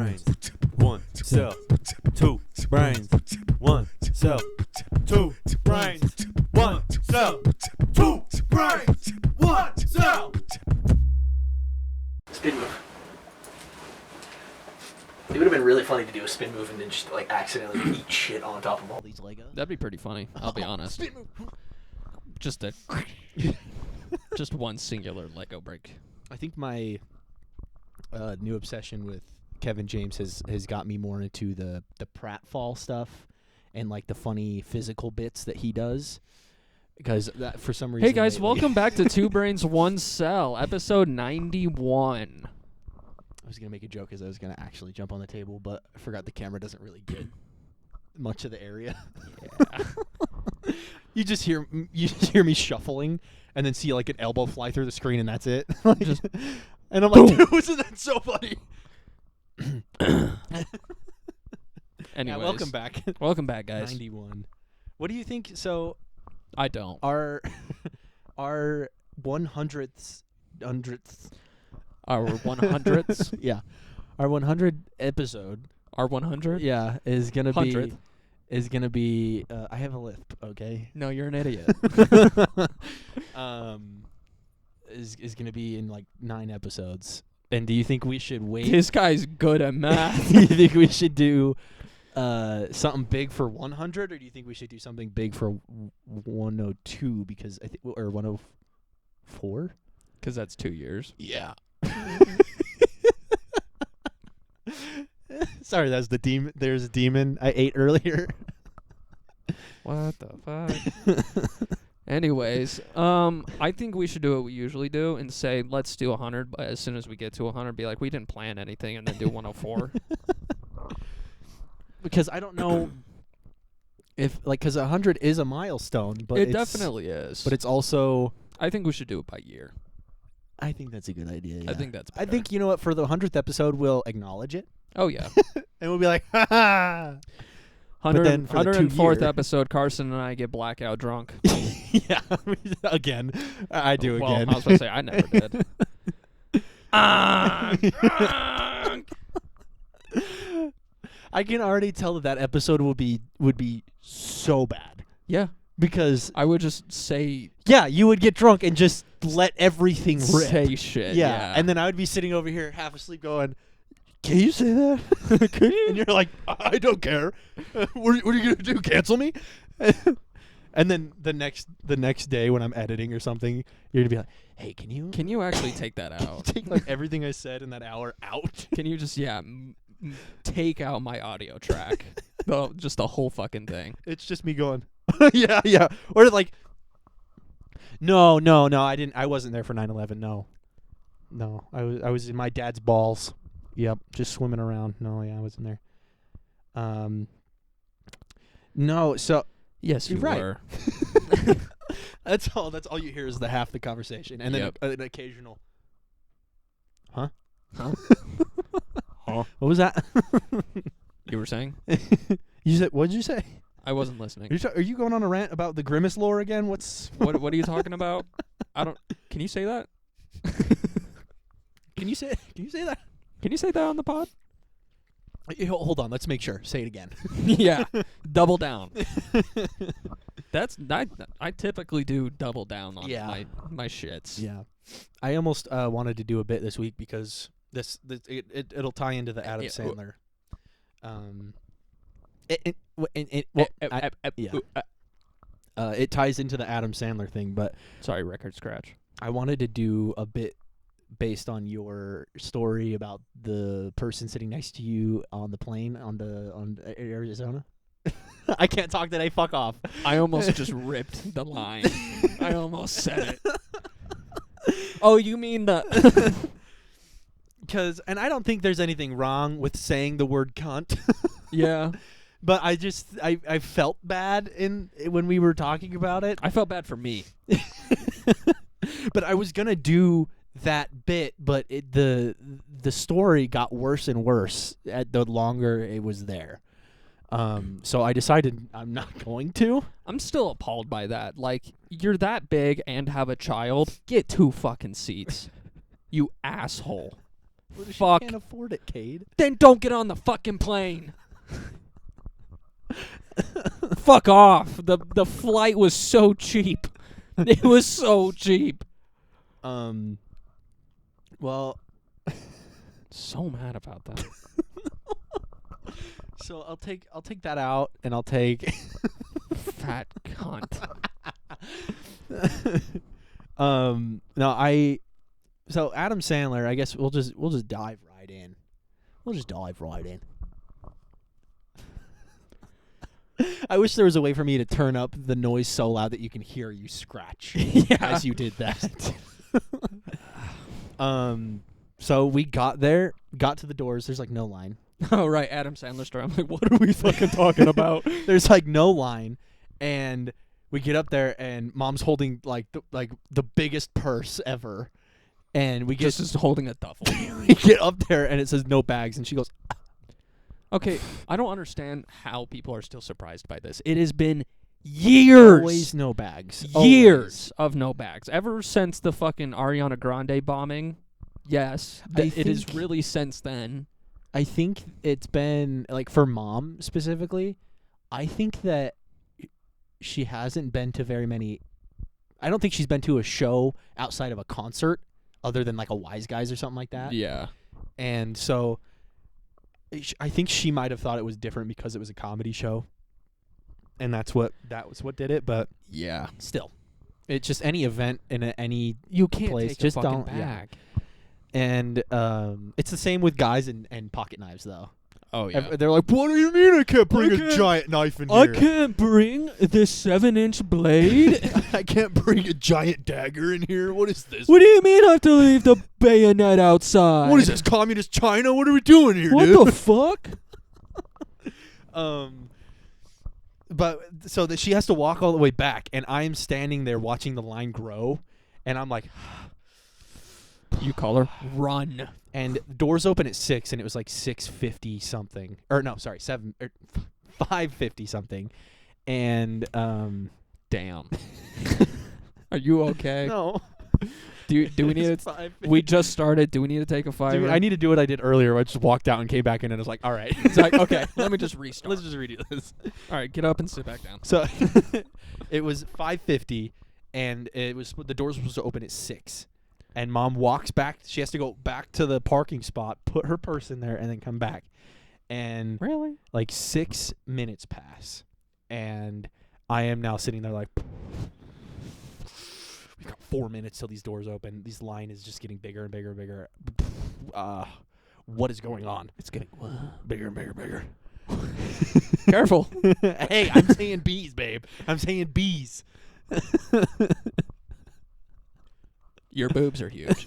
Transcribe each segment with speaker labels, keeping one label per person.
Speaker 1: brains, one cell, two brains, one cell, two brains, one cell, two brains, one cell.
Speaker 2: Spin move. It would have been really funny to do a spin move and then just like accidentally eat shit on top of all these Legos.
Speaker 3: That'd be pretty funny. I'll be honest.
Speaker 2: Spin move.
Speaker 3: Just just one singular Lego break.
Speaker 4: I think my new obsession with Kevin James has got me more into the pratfall stuff and like the funny physical bits that he does. Because that, for some reason,
Speaker 3: Hey guys, welcome back to Two Brains, One Cell, episode 91.
Speaker 4: I was gonna make a joke as I was gonna actually jump on the table, but I forgot the camera doesn't really get much of the area.
Speaker 3: Yeah.
Speaker 4: You just hear me shuffling, and then see like an elbow fly through the screen, and that's it. Like, and I'm like, dude, wasn't that so funny?
Speaker 3: Anyways,
Speaker 4: Yeah, welcome back.
Speaker 3: Welcome back, guys.
Speaker 4: 91. What do you think? So
Speaker 3: I don't.
Speaker 4: our 100th.
Speaker 3: Our 100th?
Speaker 4: Yeah, our 100 episode.
Speaker 3: Our 100?
Speaker 4: Yeah, is gonna
Speaker 3: 100th.
Speaker 4: be. I have a lisp. Okay.
Speaker 3: No, you're an idiot.
Speaker 4: Is gonna be in like 9 episodes. And do you think we should wait?
Speaker 3: This guy's good at math.
Speaker 4: Do you think we should do something big for 100, or do you think we should do something big for 102? Because I think, or 104.
Speaker 3: Because that's 2 years.
Speaker 4: Yeah. Sorry, that's the demon. There's a demon I ate earlier.
Speaker 3: What the fuck? Anyways, I think we should do what we usually do and say, let's do 100, but as soon as we get to 100, be like, we didn't plan anything, and then do 104.
Speaker 4: Because I don't know if, like, because 100 is a milestone, but
Speaker 3: It definitely is.
Speaker 4: But it's also,
Speaker 3: I think we should do it by year.
Speaker 4: I think that's a good idea. Yeah.
Speaker 3: I think that's
Speaker 4: I
Speaker 3: better.
Speaker 4: think, you know what, for the 100th episode, we'll acknowledge it.
Speaker 3: Oh, yeah.
Speaker 4: And we'll be like, ha ha.
Speaker 3: 100,
Speaker 4: then for the 2
Speaker 3: 104th
Speaker 4: year-
Speaker 3: episode, Carson and I get blackout drunk.
Speaker 4: Yeah, again. I do
Speaker 3: well,
Speaker 4: again.
Speaker 3: I was going to say, I never did.
Speaker 4: I can already tell that episode would be so bad.
Speaker 3: Yeah.
Speaker 4: Because,
Speaker 3: I would just say
Speaker 4: yeah, you would get drunk and just let everything rip.
Speaker 3: say shit.
Speaker 4: Yeah, and then I would be sitting over here half asleep going, can you say that? Could you? And you're like, I don't care. What are you going to do, cancel me? And then the next day when I'm editing or something, you're going to be like, hey, can you
Speaker 3: actually take that out?
Speaker 4: take like everything I said in that hour out?
Speaker 3: Can you just, take out my audio track? Just the whole fucking thing.
Speaker 4: It's just me going, yeah. Or like, no, I didn't. I wasn't there for 9/11. No, I was in my dad's balls. Yep, just swimming around. No, yeah, I wasn't there. No, so
Speaker 3: Yes,
Speaker 4: you're
Speaker 3: you
Speaker 4: right.
Speaker 3: were.
Speaker 4: That's all you hear is the half the conversation, and then
Speaker 3: Yep.
Speaker 4: an occasional, huh?
Speaker 3: Huh?
Speaker 4: What was that?
Speaker 3: You were saying?
Speaker 4: You said, what did you say?
Speaker 3: I wasn't listening.
Speaker 4: Are you going on a rant about the Grimace lore again?
Speaker 3: What are you talking about? Can you say that?
Speaker 4: Can you say that?
Speaker 3: Can you say that on the pod?
Speaker 4: Hold on, let's make sure. Say it again.
Speaker 3: Yeah. Double down. I typically do double down on my shits.
Speaker 4: Yeah, I almost wanted to do a bit this week because it'll tie into the Adam Sandler. It ties into the Adam Sandler thing, but
Speaker 3: Sorry, record scratch.
Speaker 4: I wanted to do a bit based on your story about the person sitting next to you on the plane on Arizona. I can't talk today. Fuck off.
Speaker 3: I almost just ripped the line. I almost said it. Oh, you mean the...
Speaker 4: And I don't think there's anything wrong with saying the word cunt.
Speaker 3: Yeah.
Speaker 4: But I felt bad when we were talking about it.
Speaker 3: I felt bad for me.
Speaker 4: But I was gonna do that bit, but the story got worse and worse the longer it was there. So I decided I'm not going to.
Speaker 3: I'm still appalled by that. Like, you're that big and have a child. Get 2 fucking seats. You asshole.
Speaker 4: What if
Speaker 3: Fuck.
Speaker 4: she can't afford it, Cade?
Speaker 3: Then don't get on the fucking plane. Fuck off. The flight was so cheap. It was so cheap.
Speaker 4: Well,
Speaker 3: So mad about that.
Speaker 4: so I'll take that out, and I'll take.
Speaker 3: Fat cunt.
Speaker 4: No, so Adam Sandler, I guess we'll just dive right in. We'll just dive right in. I wish there was a way for me to turn up the noise so loud that you can hear you scratch as you did that. So we got to the doors. There's like no line.
Speaker 3: Oh, right. Adam Sandler story. I'm like, what are we fucking talking about?
Speaker 4: There's like no line, and we get up there, and Mom's holding like the biggest purse ever, and we get
Speaker 3: Just holding a duffel.
Speaker 4: we get up there, and it says no bags, and she goes,
Speaker 3: Okay, I don't understand how people are still surprised by this. It has been years.
Speaker 4: always no bags.
Speaker 3: Years of no bags. Ever since the fucking Ariana Grande bombing. Yes. It is
Speaker 4: think-
Speaker 3: really since then.
Speaker 4: I think it's been like for Mom specifically. I think that she hasn't been to very many. I don't think she's been to a show outside of a concert, other than like a Wise Guys or something like that.
Speaker 3: Yeah.
Speaker 4: And so, I think she might have thought it was different because it was a comedy show, and that was what did it. But
Speaker 3: Yeah.
Speaker 4: still, it's just any event in any
Speaker 3: You can't
Speaker 4: place.
Speaker 3: take
Speaker 4: Just
Speaker 3: a fucking
Speaker 4: don't. Yeah.
Speaker 3: bag.
Speaker 4: And it's the same with guys and pocket knives though.
Speaker 3: Oh,
Speaker 4: They're like, what do you mean I can't bring a giant knife in here?
Speaker 3: can't bring this 7-inch blade.
Speaker 4: I can't bring a giant dagger in here. What is this?
Speaker 3: What do you mean I have to leave the bayonet outside?
Speaker 4: What is this, communist China? What are we doing here,
Speaker 3: What
Speaker 4: dude?
Speaker 3: the fuck?
Speaker 4: But so that she has to walk all the way back, and I'm standing there watching the line grow, and I'm like,
Speaker 3: You call her? Run.
Speaker 4: and doors open at 6, and it was like 6:50 something, or no, sorry, 5:50 something, and
Speaker 3: Damn. Are you okay?
Speaker 4: no,
Speaker 3: Do we need to? We just started. Do we need to take a fiver?
Speaker 4: Dude, I need to do what I did earlier. Where I just walked out and came back in, and I was like, all right,
Speaker 3: It's like, okay, let me just restart.
Speaker 4: let's just redo this.
Speaker 3: All right, get up and sit back down.
Speaker 4: So it was 5:50, and the doors were supposed to open at 6. And Mom walks back. She has to go back to the parking spot, put her purse in there, and then come back. And
Speaker 3: Really?
Speaker 4: like 6 minutes pass, and I am now sitting there like, we've got 4 minutes till these doors open. This line is just getting bigger and bigger and bigger. What is going on? It's getting bigger and bigger and bigger.
Speaker 3: Careful.
Speaker 4: Hey, I'm saying bees, babe. I'm saying bees.
Speaker 3: Your boobs are huge.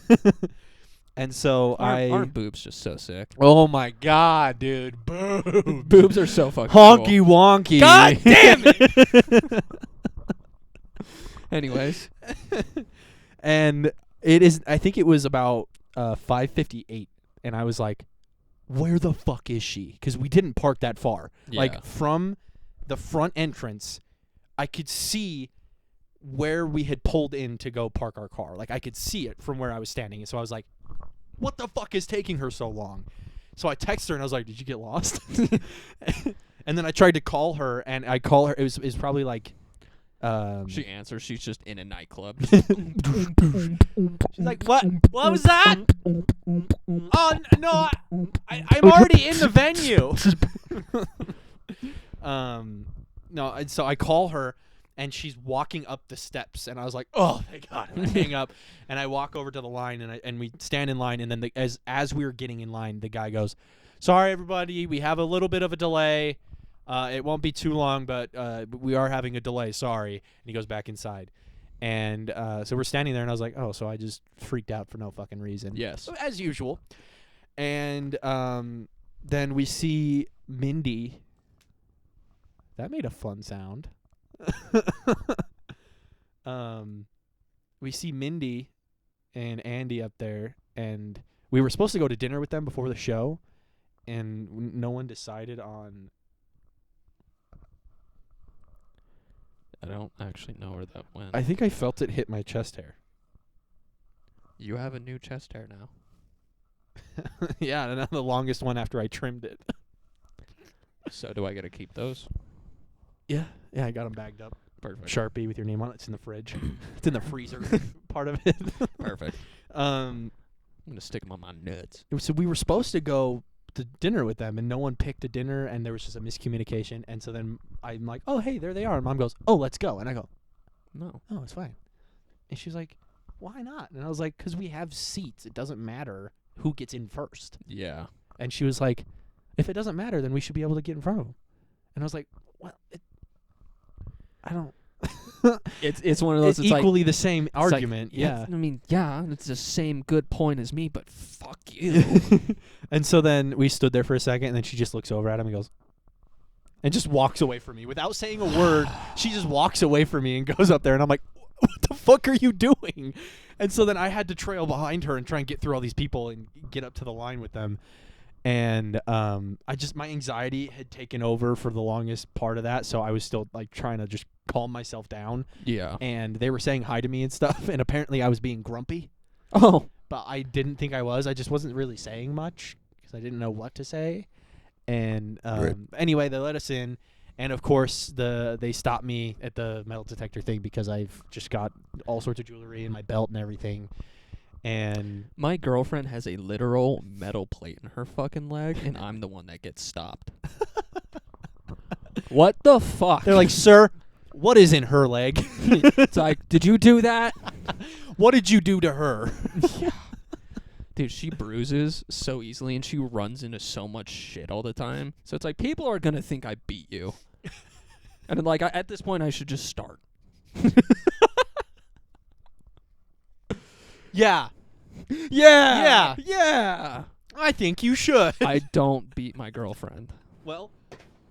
Speaker 4: And so
Speaker 3: Aren't boobs just so sick?
Speaker 4: Oh my god, dude. Boobs.
Speaker 3: Boobs are so fucking
Speaker 4: Honky
Speaker 3: cool.
Speaker 4: wonky.
Speaker 3: God damn it! Anyways.
Speaker 4: And it is, I think it was about 5:58, and I was like, where the fuck is she? Because we didn't park that far.
Speaker 3: Yeah.
Speaker 4: Like, from the front entrance, I could see where we had pulled in to go park our car. Like, I could see it from where I was standing. And so I was like, what the fuck is taking her so long? So I texted her, and I was like, did you get lost? And then I tried to call her, and I call her. It was probably like...
Speaker 3: She answers. She's just in a nightclub.
Speaker 4: She's like, what? What was that? Oh, no, I'm already in the venue. No, and so I call her, and she's walking up the steps, and I was like, oh, thank God. And I hang up, and I walk over to the line, and we stand in line, and then as we were getting in line, the guy goes, sorry, everybody, we have a little bit of a delay. It won't be too long, but we are having a delay. Sorry. And he goes back inside. And so we're standing there, and I was like, oh, so I just freaked out for no fucking reason.
Speaker 3: Yes.
Speaker 4: As usual. And then we see Mindy. That made a fun sound. We see Mindy and Andy up there, and we were supposed to go to dinner with them before the show, and no one decided on...
Speaker 3: I don't actually know where that went.
Speaker 4: I think I felt it hit my chest hair.
Speaker 3: You have a new chest hair now.
Speaker 4: Yeah, and the longest one after I trimmed it.
Speaker 3: So do I get to keep those?
Speaker 4: Yeah, I got them bagged up.
Speaker 3: Perfect.
Speaker 4: Sharpie with your name on it. It's in the fridge. It's in the freezer part of it.
Speaker 3: Perfect.
Speaker 4: Um,
Speaker 3: I'm gonna stick them on my nuts.
Speaker 4: so we were supposed to go to dinner with them, and no one picked a dinner, and there was just a miscommunication. And so then I'm like, oh, hey, there they are. And Mom goes, oh, let's go. And I go,
Speaker 3: No.
Speaker 4: oh, it's fine. And she's like, why not? And I was like, because we have seats. It doesn't matter who gets in first.
Speaker 3: Yeah.
Speaker 4: And she was like, if it doesn't matter, then we should be able to get in front of them. And I was like, well, I don't.
Speaker 3: It's one of those.
Speaker 4: It's
Speaker 3: It's
Speaker 4: equally the same
Speaker 3: like,
Speaker 4: argument. Yeah.
Speaker 3: I mean, yeah, it's the same good point as me, but fuck you.
Speaker 4: And so then we stood there for a second, and then she just looks over at him and goes, and just walks away from me without saying a word. She just walks away from me and goes up there, and I'm like, what the fuck are you doing? And so then I had to trail behind her and try and get through all these people and get up to the line with them. And my anxiety had taken over for the longest part of that, so I was still like trying to just calm myself down.
Speaker 3: Yeah.
Speaker 4: And they were saying hi to me and stuff, and apparently I was being grumpy.
Speaker 3: Oh.
Speaker 4: But I didn't think I was. I just wasn't really saying much because I didn't know what to say. And anyway, they let us in, and of course they stopped me at the metal detector thing because I've just got all sorts of jewelry in my belt and everything. And
Speaker 3: My girlfriend has a literal metal plate in her fucking leg, and I'm the one that gets stopped. What the fuck?
Speaker 4: they're like, sir, what is in her leg?
Speaker 3: It's like, did you do that?
Speaker 4: What did you do to her?
Speaker 3: Yeah. Dude, she bruises so easily, and she runs into so much shit all the time. So it's like, people are going to think I beat you. And then, like, at this point, I should just start.
Speaker 4: Yeah.
Speaker 3: Yeah. Yeah.
Speaker 4: I think you should.
Speaker 3: I don't beat my girlfriend.
Speaker 4: Well,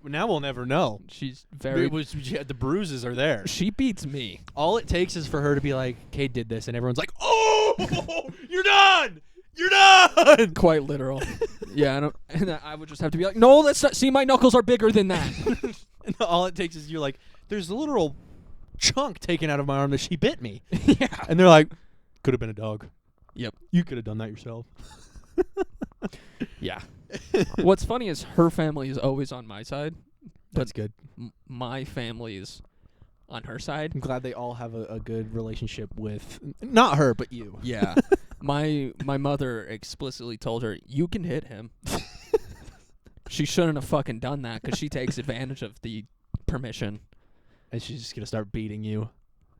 Speaker 4: now we'll never know.
Speaker 3: She's very...
Speaker 4: The bruises are there.
Speaker 3: She beats me.
Speaker 4: All it takes is for her to be like, Kate did this, and everyone's like, oh, you're done! You're done!
Speaker 3: Quite literal. Yeah, and I would just have to be like, no, that's not... See, my knuckles are bigger than that.
Speaker 4: And all it takes is you're like, there's a literal chunk taken out of my arm that she bit me.
Speaker 3: Yeah.
Speaker 4: And they're like, could have been a dog.
Speaker 3: Yep.
Speaker 4: You could have done that yourself.
Speaker 3: Yeah. What's funny is her family is always on my side.
Speaker 4: That's good.
Speaker 3: My family is on her side.
Speaker 4: I'm glad they all have a good relationship with, not her, but you.
Speaker 3: Yeah. My mother explicitly told her, you can hit him. She shouldn't have fucking done that because she takes advantage of the permission.
Speaker 4: And she's just going to start beating you.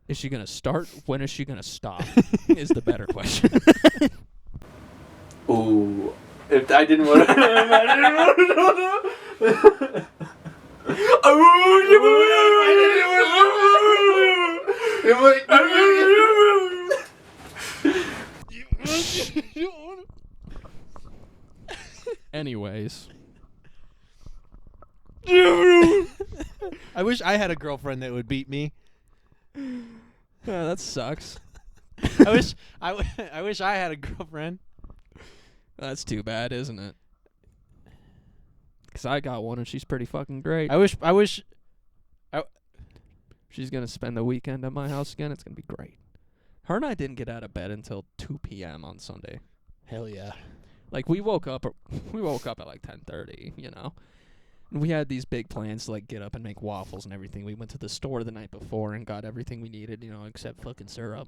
Speaker 3: Is she going to start? When is she going to stop? Is the better question.
Speaker 2: Ooh. If I didn't want to... I didn't want to know.
Speaker 3: Anyways.
Speaker 4: I wish I had a girlfriend that would beat me.
Speaker 3: Yeah, that sucks.
Speaker 4: I wish I had a girlfriend.
Speaker 3: That's too bad, isn't it? Because I got one and she's pretty fucking great.
Speaker 4: I wish
Speaker 3: She's going to spend the weekend at my house again. It's going to be great. Her and I didn't get out of bed until 2 p.m. on Sunday.
Speaker 4: Hell yeah.
Speaker 3: Like, we woke up at like 10:30, you know. And we had these big plans to, like, get up and make waffles and everything. We went to the store the night before and got everything we needed, you know, except fucking syrup.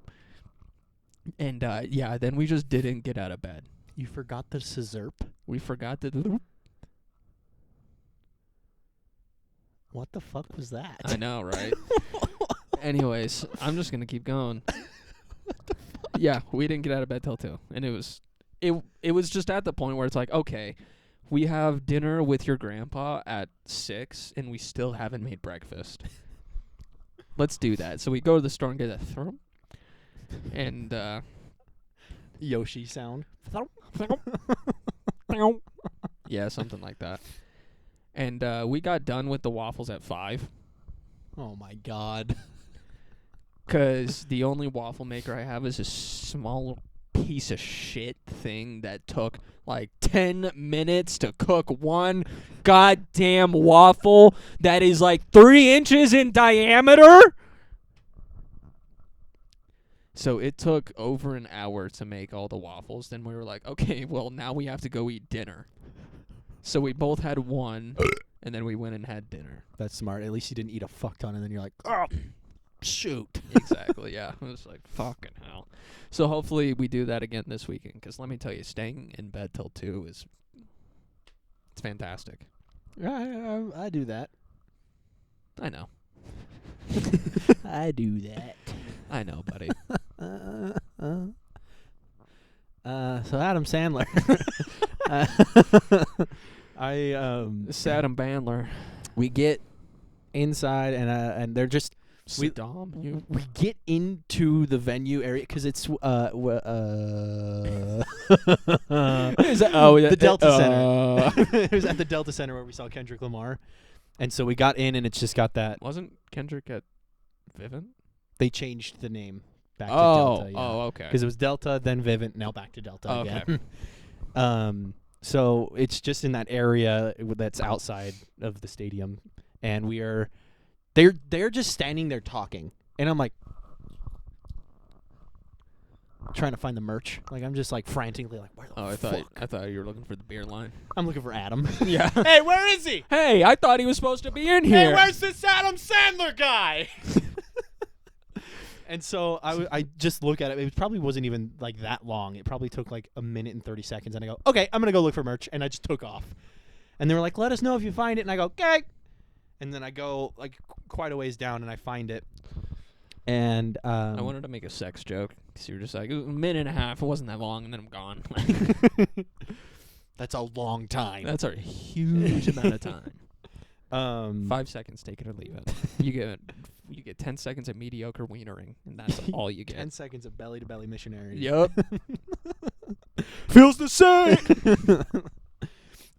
Speaker 3: And, yeah, then we just didn't get out of bed.
Speaker 4: You forgot the scissor.
Speaker 3: We forgot to...
Speaker 4: What the fuck was that?
Speaker 3: I know, right? Anyways, I'm just going to keep going. Yeah, we didn't get out of bed till 2. And it was just at the point where it's like, okay, we have dinner with your grandpa at 6, and we still haven't made breakfast. Let's do that. So we go to the store and get a thrum. And,
Speaker 4: Yoshi sound.
Speaker 3: yeah, something like that. And we got done with the waffles at 5.
Speaker 4: Oh, my God.
Speaker 3: Because the only waffle maker I have is a small piece of shit thing that took like 10 minutes to cook one goddamn waffle that is like 3 inches in diameter. So it took over an hour to make all the waffles. Then we were like, okay, well, now we have to go eat dinner. So we both had one, and then we went and had dinner.
Speaker 4: That's smart. At least you didn't eat a fuck ton, and then you're like, oh, shoot.
Speaker 3: Exactly, yeah. It was like, fucking hell. So hopefully we do that again this weekend, because let me tell you, staying in bed till 2 it's fantastic.
Speaker 4: I do that.
Speaker 3: I know.
Speaker 4: I do that.
Speaker 3: I know, buddy.
Speaker 4: So Adam Sandler.
Speaker 3: Saddam Bandler.
Speaker 4: We get inside and they're just
Speaker 3: Saddam?
Speaker 4: we get into the venue area because it's
Speaker 3: Is that,
Speaker 4: the Delta Center. It was at the Delta Center where we saw Kendrick Lamar, and so we got in and it's just got that.
Speaker 3: Wasn't Kendrick at Vivint?
Speaker 4: They changed the name back to Delta. Yeah.
Speaker 3: Oh, okay.
Speaker 4: Because it was Delta, then Vivint, now back to Delta
Speaker 3: Okay.
Speaker 4: again. So it's just in that area that's outside of the stadium, and they're just standing there talking, and I'm like trying to find the merch. Like I'm just like frantically like, where the fuck?
Speaker 3: I thought you were looking for the beer line.
Speaker 4: I'm looking for Adam.
Speaker 3: Yeah.
Speaker 4: Hey, where is he?
Speaker 3: Hey, I thought he was supposed to be in here.
Speaker 4: Hey, where's this Adam Sandler guy? And so I just look at it. It probably wasn't even like that long. It probably took like a minute and 30 seconds. And I go, okay, I'm going to go look for merch. And I just took off. And they were like, let us know if you find it. And I go, okay. And then I go like quite a ways down and I find it. And
Speaker 3: I wanted to make a sex joke because you were just like, it was a minute and a half. It wasn't that long. And then I'm gone.
Speaker 4: that's a long time.
Speaker 3: That's a huge amount of time. 5 seconds, take it or leave it. You get 10 seconds of mediocre wienering, and that's all you get.
Speaker 4: 10 seconds of belly-to-belly missionary.
Speaker 3: Yep.
Speaker 4: Feels the same.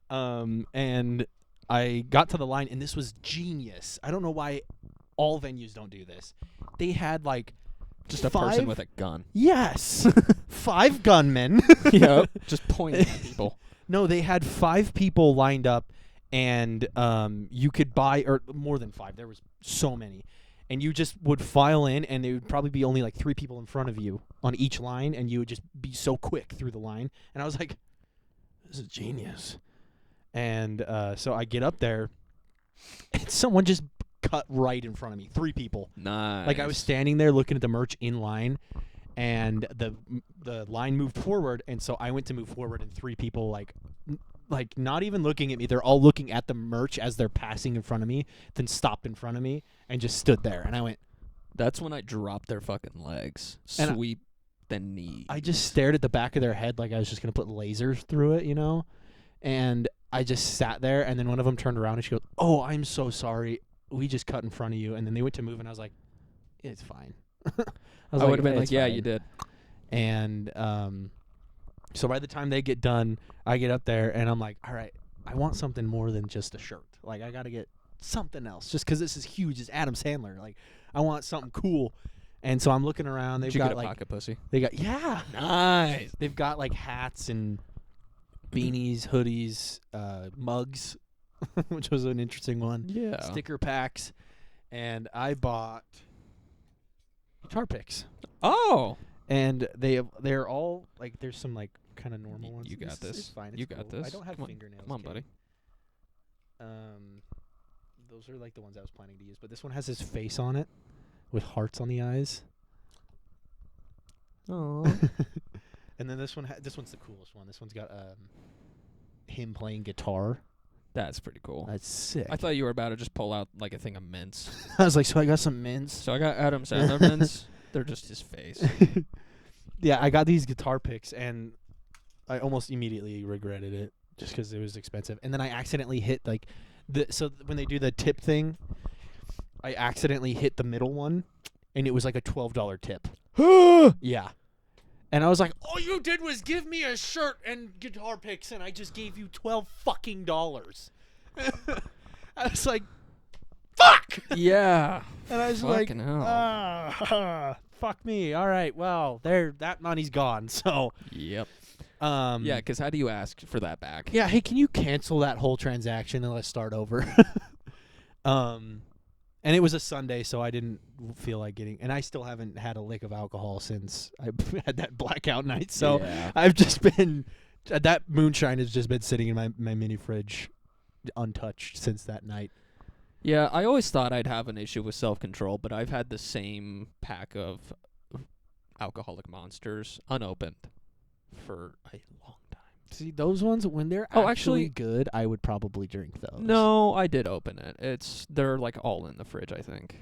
Speaker 4: And I got to the line, and this was genius. I don't know why all venues don't do this. They had like
Speaker 3: just a person with a gun.
Speaker 4: Yes. 5 gunmen.
Speaker 3: Yep. Just pointing at people.
Speaker 4: No, they had 5 people lined up, and you could buy, or more than 5. There was so many. And you just would file in, and there would probably be only like 3 people in front of you on each line, and you would just be so quick through the line. And I was like, this is genius. And so I get up there, and someone just cut right in front of me. 3 people.
Speaker 3: Nice.
Speaker 4: Like I was standing there looking at the merch in line, and the line moved forward, and so I went to move forward, and 3 people like not even looking at me. They're all looking at the merch as they're passing in front of me, then stopped in front of me and just stood there. And I went.
Speaker 3: That's when I dropped their fucking legs.
Speaker 4: And
Speaker 3: Sweep the knee.
Speaker 4: I just stared at the back of their head like I was just going to put lasers through it, you know? And I just sat there, and then one of them turned around and she goes, "Oh, I'm so sorry. We just cut in front of you." And then they went to move, and I was like, "It's fine."
Speaker 3: I would have been like, "Yeah,
Speaker 4: fine."
Speaker 3: you did."
Speaker 4: And so by the time they get done, I get up there, and I'm like, all right, I want something more than just a shirt. Like, I got to get something else just because this is huge. It's Adam Sandler. Like, I want something cool. And so I'm looking around. They've
Speaker 3: Did you
Speaker 4: got
Speaker 3: get a
Speaker 4: like
Speaker 3: pocket pussy?
Speaker 4: They got
Speaker 3: Nice.
Speaker 4: They've got like hats and beanies, hoodies, mugs, which was an interesting one.
Speaker 3: Yeah.
Speaker 4: Sticker packs, and I bought guitar picks.
Speaker 3: Oh.
Speaker 4: And they're all like there's some like kind of normal ones.
Speaker 3: You got this.
Speaker 4: It's fine. It's
Speaker 3: You got
Speaker 4: cool.
Speaker 3: this.
Speaker 4: I don't have
Speaker 3: Come on.
Speaker 4: fingernails.
Speaker 3: Come on,
Speaker 4: kidding.
Speaker 3: buddy.
Speaker 4: Those are like the ones I was planning to use, but this one has his face on it with hearts on the eyes.
Speaker 3: Oh.
Speaker 4: And then this one's the coolest one. This one's got him playing guitar.
Speaker 3: That's pretty cool.
Speaker 4: That's sick.
Speaker 3: I thought you were about to just pull out like a thing of mints.
Speaker 4: I was like, so I got some mints.
Speaker 3: So I got Adam Sandler mints. They're just his face.
Speaker 4: Yeah, I got these guitar picks, and I almost immediately regretted it just because it was expensive. And then I accidentally hit like when they do the tip thing, I accidentally hit the middle one, and it was like a $12 tip. Yeah. And I was like, all you did was give me a shirt and guitar picks, and I just gave you $12 fucking dollars. I was like, fuck!
Speaker 3: Yeah.
Speaker 4: And I was
Speaker 3: Fucking
Speaker 4: like,
Speaker 3: hell.
Speaker 4: fuck me. All right, well, that money's gone. So,
Speaker 3: Yep.
Speaker 4: yeah,
Speaker 3: Yeah, because how do you ask for that back?
Speaker 4: yeah. Hey, can you cancel that whole transaction and let's start over? And it was a Sunday, so I didn't feel like getting. And I still haven't had a lick of alcohol since I had that blackout night. So
Speaker 3: Yeah.
Speaker 4: I've just been that moonshine has just been sitting in my mini fridge, untouched since that night.
Speaker 3: Yeah, I always thought I'd have an issue with self-control, but I've had the same pack of alcoholic monsters unopened for a long time.
Speaker 4: See, those ones when they're actually good, I would probably drink those.
Speaker 3: No, I did open it. They're like all in the fridge, I think.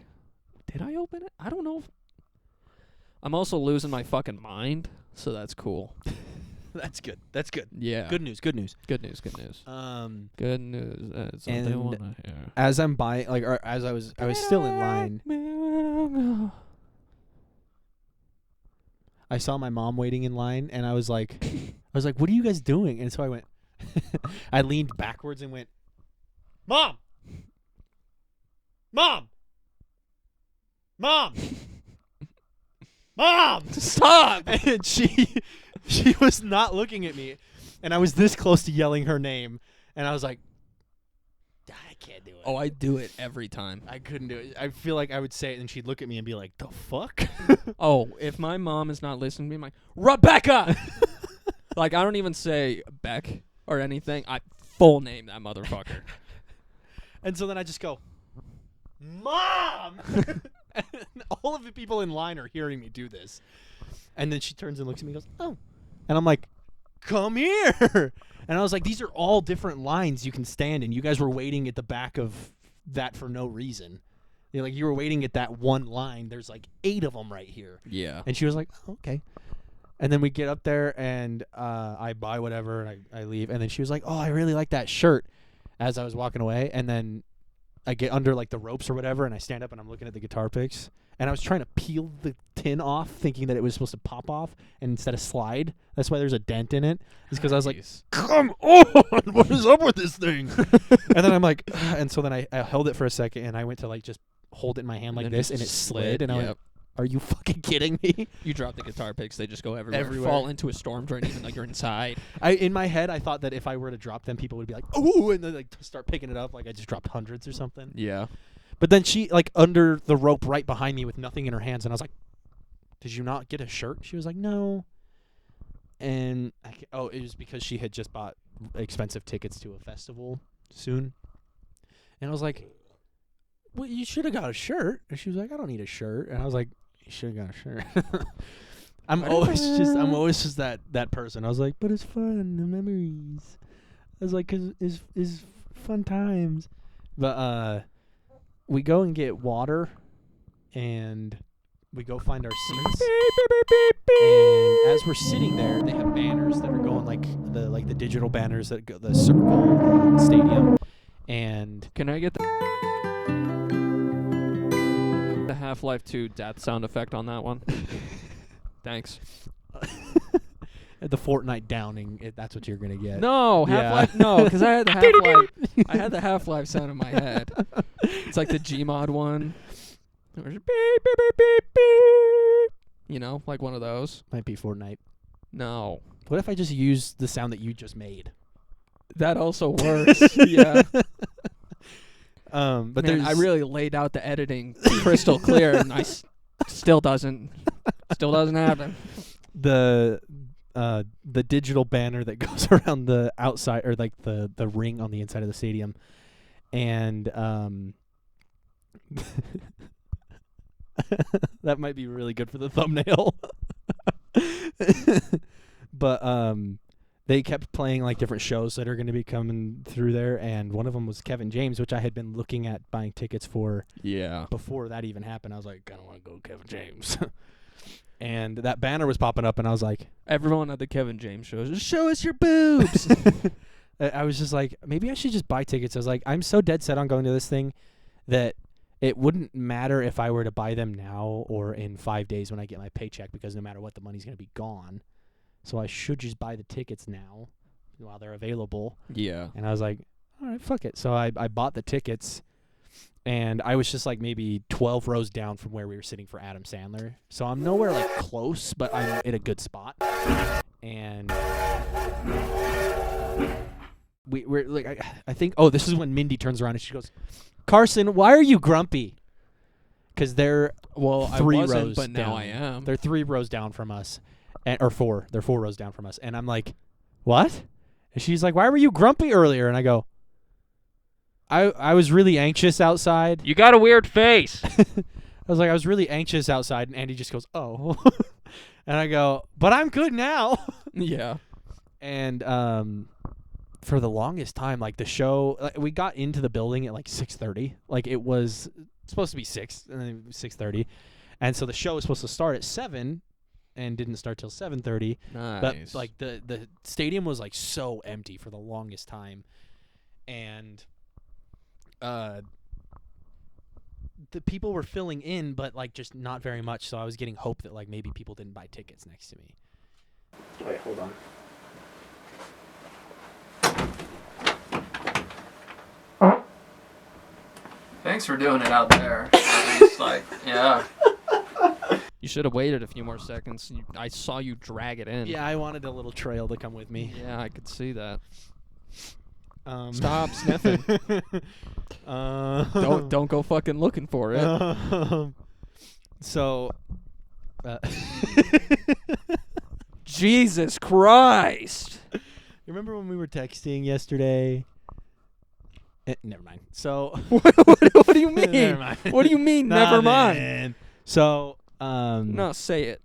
Speaker 3: Did I open it? I don't know. I'm also losing my fucking mind, so that's cool.
Speaker 4: That's good. That's good.
Speaker 3: Yeah.
Speaker 4: Good news. Good news.
Speaker 3: Good news. Good news.
Speaker 4: Good
Speaker 3: news. That's what
Speaker 4: and
Speaker 3: they want to hear.
Speaker 4: As I'm buying, like, or as I was still in line. I saw my mom waiting in line, and I was like, what are you guys doing? And so I went, I leaned backwards and went, Mom! Mom! Mom! Mom!
Speaker 3: Stop!
Speaker 4: And she was not looking at me, and I was this close to yelling her name, and I was like, I can't do it.
Speaker 3: Oh, I do it every time.
Speaker 4: I couldn't do it. I feel like I would say it, and she'd look at me and be like, the fuck?
Speaker 3: Oh, if my mom is not listening to me, I'm like, Rebecca! Like, I don't even say Beck or anything. I full name that motherfucker.
Speaker 4: And so then I just go, Mom! And all of the people in line are hearing me do this. And then she turns and looks at me and goes, oh. And I'm like, come here. And I was like, these are all different lines you can stand in. You guys were waiting at the back of that for no reason. You were waiting at that one line. There's like 8 of them right here.
Speaker 3: Yeah.
Speaker 4: And she was like, oh, okay. And then we get up there, and I buy whatever, and I leave. And then she was like, oh, I really like that shirt as I was walking away. And then I get under, like, the ropes or whatever, and I stand up, and I'm looking at the guitar picks. And I was trying to peel the tin off, thinking that it was supposed to pop off and instead of slide. That's why there's a dent in it. It's because I was like, come on, what is up with this thing? And then I'm like, and so then I held it for a second, and I went to, like, just hold it in my hand like this, and it slid. And I went, are you fucking kidding me?
Speaker 3: You drop the guitar picks, they just go everywhere.
Speaker 4: Everywhere.
Speaker 3: Fall into a storm drain, even like you're inside.
Speaker 4: In my head, I thought that if I were to drop them, people would be like, ooh, and then like start picking it up like I just dropped hundreds or something.
Speaker 3: Yeah.
Speaker 4: But then she, like, under the rope right behind me with nothing in her hands, and I was like, did you not get a shirt? She was like, no. And, it was because she had just bought expensive tickets to a festival soon. And I was like, well, you should have got a shirt. And she was like, I don't need a shirt. And I was like, you should have got a shirt. I'm always just that person. I was like, but it's fun, the memories. I was like, 'cause it's fun times. But we go and get water, and we go find our seats. And as we're sitting there, they have banners that are going like the digital banners that go the circle stadium. And
Speaker 3: Can I get the Half-Life 2 death sound effect on that one? Thanks.
Speaker 4: the Fortnite downing, that's what you're gonna get.
Speaker 3: No,
Speaker 4: Yeah.
Speaker 3: Half-Life. No, because I had the Half-Life. I had the Half-Life sound in my head. It's like the Gmod one. It was beep, beep, beep, beep, beep. You know, like one of those.
Speaker 4: Might be Fortnite.
Speaker 3: No,
Speaker 4: What if I just use the sound that you just made?
Speaker 3: that also works. Yeah.
Speaker 4: But
Speaker 3: Man, I really laid out the editing crystal clear, and still doesn't happen.
Speaker 4: the digital banner that goes around the outside, or like the ring on the inside of the stadium, and that might be really good for the thumbnail. But they kept playing like different shows that are going to be coming through there, and one of them was Kevin James, which I had been looking at buying tickets for
Speaker 3: Yeah.
Speaker 4: before that even happened. I was like, I don't want to go Kevin James. And that banner was popping up, and I was like,
Speaker 3: Everyone at the Kevin James shows, just show us your boobs.
Speaker 4: I was just like, maybe I should just buy tickets. I was like, I'm so dead set on going to this thing that it wouldn't matter if I were to buy them now or in 5 days when I get my paycheck, because no matter what, the money's going to be gone. So I should just buy the tickets now while they're available.
Speaker 3: Yeah.
Speaker 4: And I was like, all right, fuck it. So I bought the tickets, and I was just like maybe 12 rows down from where we were sitting for Adam Sandler. So I'm nowhere like close, but I'm in a good spot. And we're like, I think, this is when Mindy turns around and she goes, Carson, why are you grumpy? because they're
Speaker 3: Well,
Speaker 4: three
Speaker 3: I wasn't,
Speaker 4: rows
Speaker 3: but now
Speaker 4: down.
Speaker 3: I am.
Speaker 4: They're 3 rows down from us, or 4. They're 4 rows down from us, and I'm like, what? And she's like, why were you grumpy earlier? And I go, I was really anxious outside.
Speaker 3: You got a weird face.
Speaker 4: I was like, I was really anxious outside, and Andy just goes, oh. And I go, but I'm good now.
Speaker 3: Yeah.
Speaker 4: And for the longest time, like the show, like, we got into the building at like 6:30. Like it was supposed to be 6, and then it was 6:30. And so the show was supposed to start at 7 and didn't start till 7:30.
Speaker 3: Nice.
Speaker 4: But like the stadium was like so empty for the longest time. And the people were filling in, but like just not very much. So I was getting hope that like maybe people didn't buy tickets next to me.
Speaker 2: Wait, hold on.
Speaker 3: Thanks for doing it out there. It's like, yeah. You should have waited a few more seconds. I saw you drag it in.
Speaker 4: Yeah, I wanted a little trail to come with me.
Speaker 3: Yeah, I could see that.
Speaker 4: Stop
Speaker 3: sniffing. Don't go fucking looking for it.
Speaker 4: So,
Speaker 3: Jesus Christ.
Speaker 4: you remember when we were texting yesterday? Never mind. So,
Speaker 3: what do you mean?
Speaker 4: Never mind.
Speaker 3: What do you mean? Never mind.
Speaker 4: Man. So,
Speaker 3: No, say it.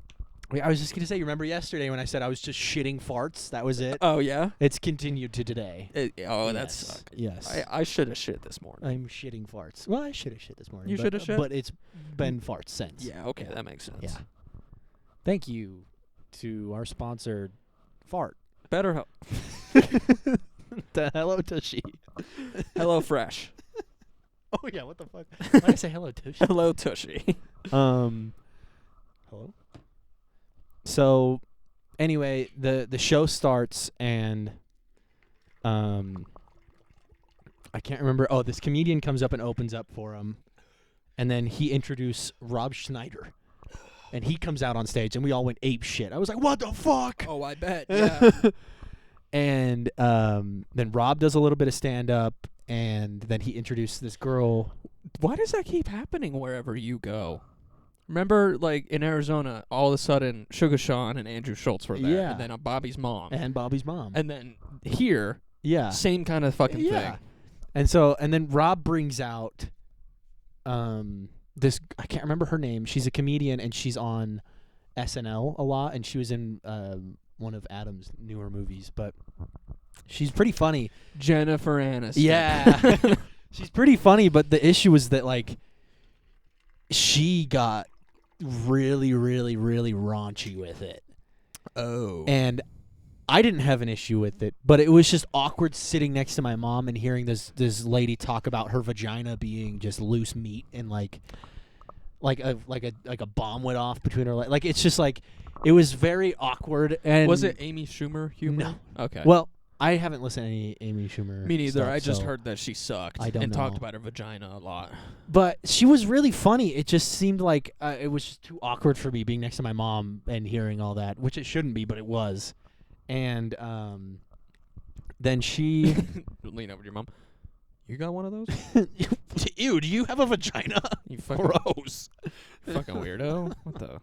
Speaker 4: I was just gonna say. You remember yesterday when I said I was just shitting farts? That was it.
Speaker 3: Oh yeah.
Speaker 4: It's continued to today.
Speaker 3: That's.
Speaker 4: Yes.
Speaker 3: I should have shit this morning.
Speaker 4: I'm shitting farts. Well, I should have shit this morning.
Speaker 3: You
Speaker 4: but-
Speaker 3: shoulda shit?
Speaker 4: but it's been farts since.
Speaker 3: Yeah. Okay, that makes sense.
Speaker 4: Yeah. Thank you to our sponsor, Fart.
Speaker 3: Better help.
Speaker 4: The Hello Tushy.
Speaker 3: Hello Fresh.
Speaker 4: Oh yeah, what the fuck? Why did I say Hello Tushy?
Speaker 3: Hello Tushy.
Speaker 4: Hello. So, anyway, the show starts and, I can't remember. Oh, this comedian comes up and opens up for him, and then he introduced Rob Schneider, and he comes out on stage, and we all went ape shit. I was like, what the fuck?
Speaker 3: Oh, I bet. Yeah.
Speaker 4: And then Rob does a little bit of stand up, and then he introduced this girl.
Speaker 3: Why does that keep happening wherever you go? Remember, like, in Arizona, all of a sudden, Sugar Sean and Andrew Schultz were there.
Speaker 4: Yeah.
Speaker 3: And then Bobby's mom.
Speaker 4: And Bobby's mom.
Speaker 3: And then here,
Speaker 4: yeah.
Speaker 3: same kind of fucking thing.
Speaker 4: And then Rob brings out this, I can't remember her name. She's a comedian, and she's on SNL a lot, and she was in one of Adam's newer movies, but she's pretty funny.
Speaker 3: Jennifer Aniston.
Speaker 4: Yeah. She's pretty funny, but the issue is that, like, she got really, really, really raunchy with it.
Speaker 3: Oh.
Speaker 4: And I didn't have an issue with it, but it was just awkward sitting next to my mom and hearing this lady talk about her vagina being just loose meat and like a bomb went off between her legs. Like, it's just like, it was very awkward. And
Speaker 3: was it Amy Schumer humor?
Speaker 4: No.
Speaker 3: Okay.
Speaker 4: Well, I haven't listened to any Amy Schumer.
Speaker 3: Me neither.
Speaker 4: Stuff,
Speaker 3: I just
Speaker 4: so-
Speaker 3: heard that she sucked
Speaker 4: I don't
Speaker 3: and talked
Speaker 4: know.
Speaker 3: about her vagina a lot.
Speaker 4: But she was really funny. It just seemed like it was just too awkward for me being next to my mom and hearing all that, which it shouldn't be, but it was. And then she...
Speaker 3: Lean over to your mom. You got one of those?
Speaker 4: Ew, do you have a vagina?
Speaker 3: You fucking
Speaker 4: Gross.
Speaker 3: fucking weirdo. What the?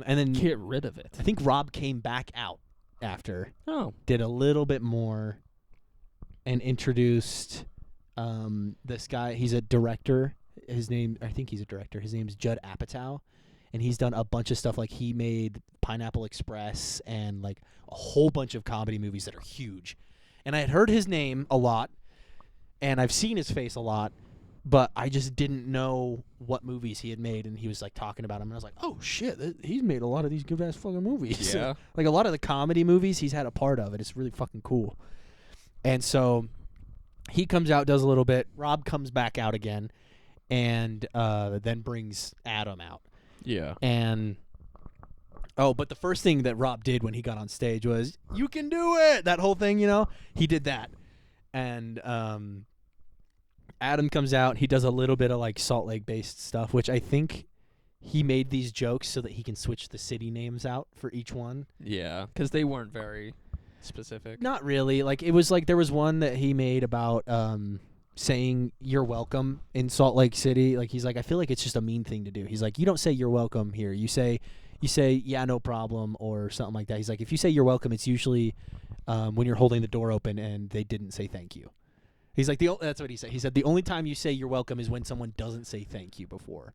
Speaker 4: And then
Speaker 3: Get rid of it.
Speaker 4: I think Rob came back out after,
Speaker 3: Oh.
Speaker 4: did a little bit more, and introduced this guy. He's a director. I think he's a director. His name's Judd Apatow, and he's done a bunch of stuff. Like, he made Pineapple Express and like a whole bunch of comedy movies that are huge. And I had heard his name a lot, and I've seen his face a lot, but I just didn't know what movies he had made. And he was like talking about them, and I was like, oh shit, he's made a lot of these good ass fucking movies.
Speaker 3: Yeah.
Speaker 4: Like, a lot of the comedy movies he's had a part of, and it's really fucking cool. And so he comes out, does a little bit. Rob comes back out again, and then brings Adam out.
Speaker 3: Yeah.
Speaker 4: And but the first thing that Rob did when he got on stage was, "You can do it!" That whole thing, you know. He did that, and Adam comes out. He does a little bit of like Salt Lake based stuff, which I think he made these jokes so that he can switch the city names out for each one.
Speaker 3: Yeah. Because they weren't very specific.
Speaker 4: Not really. Like, it was like there was one that he made about saying you're welcome in Salt Lake City. Like, he's like, I feel like it's just a mean thing to do. He's like, you don't say you're welcome here. You say yeah, no problem, or something like that. He's like, if you say you're welcome, it's usually when you're holding the door open and they didn't say thank you. He's like, that's what he said. He said the only time you say you're welcome is when someone doesn't say thank you before.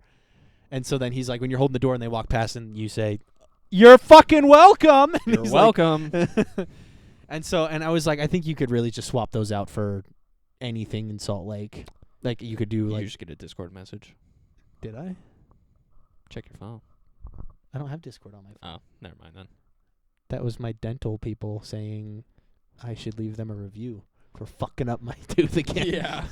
Speaker 4: And so then he's like, when you're holding the door and they walk past and you say, you're fucking welcome. And
Speaker 3: You're
Speaker 4: he's
Speaker 3: welcome.
Speaker 4: Like, and I was like, I think you could really just swap those out for anything in Salt Lake. Like, you could do
Speaker 3: You
Speaker 4: like.
Speaker 3: just get a Discord message.
Speaker 4: Did I?
Speaker 3: Check your phone.
Speaker 4: I don't have Discord on my phone.
Speaker 3: Oh, never mind then.
Speaker 4: That was my dental people saying I should leave them a review for fucking up my tooth again.
Speaker 3: Yeah.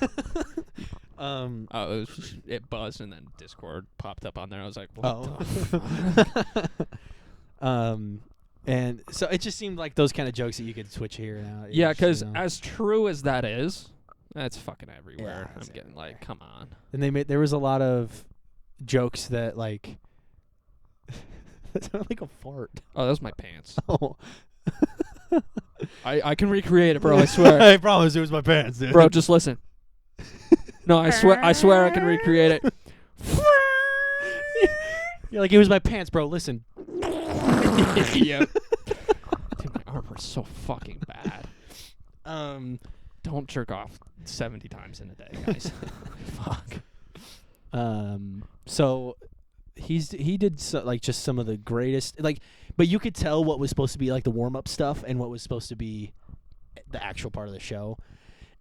Speaker 4: Oh,
Speaker 3: it buzzed and then Discord popped up on there. I was like, what
Speaker 4: the and so it just seemed like those kind of jokes that you could switch here and out.
Speaker 3: Yeah, because as true as that is, that's fucking
Speaker 4: Yeah,
Speaker 3: everywhere. I'm
Speaker 4: it's
Speaker 3: getting like, come on.
Speaker 4: and there was a lot of jokes that like that sounded like a fart.
Speaker 3: Oh, that was my pants.
Speaker 4: Oh,
Speaker 3: I can recreate it, bro. I swear.
Speaker 4: I promise it was my pants, dude.
Speaker 3: Bro, just listen. No, I swear I can recreate it.
Speaker 4: You're like, it was my pants, bro. Listen.
Speaker 3: Yep. Dude, my arm hurts so fucking bad. Don't jerk off 70 times in a day, guys. Fuck.
Speaker 4: So he did like just some of the greatest, like, but you could tell what was supposed to be like the warm up stuff and what was supposed to be the actual part of the show.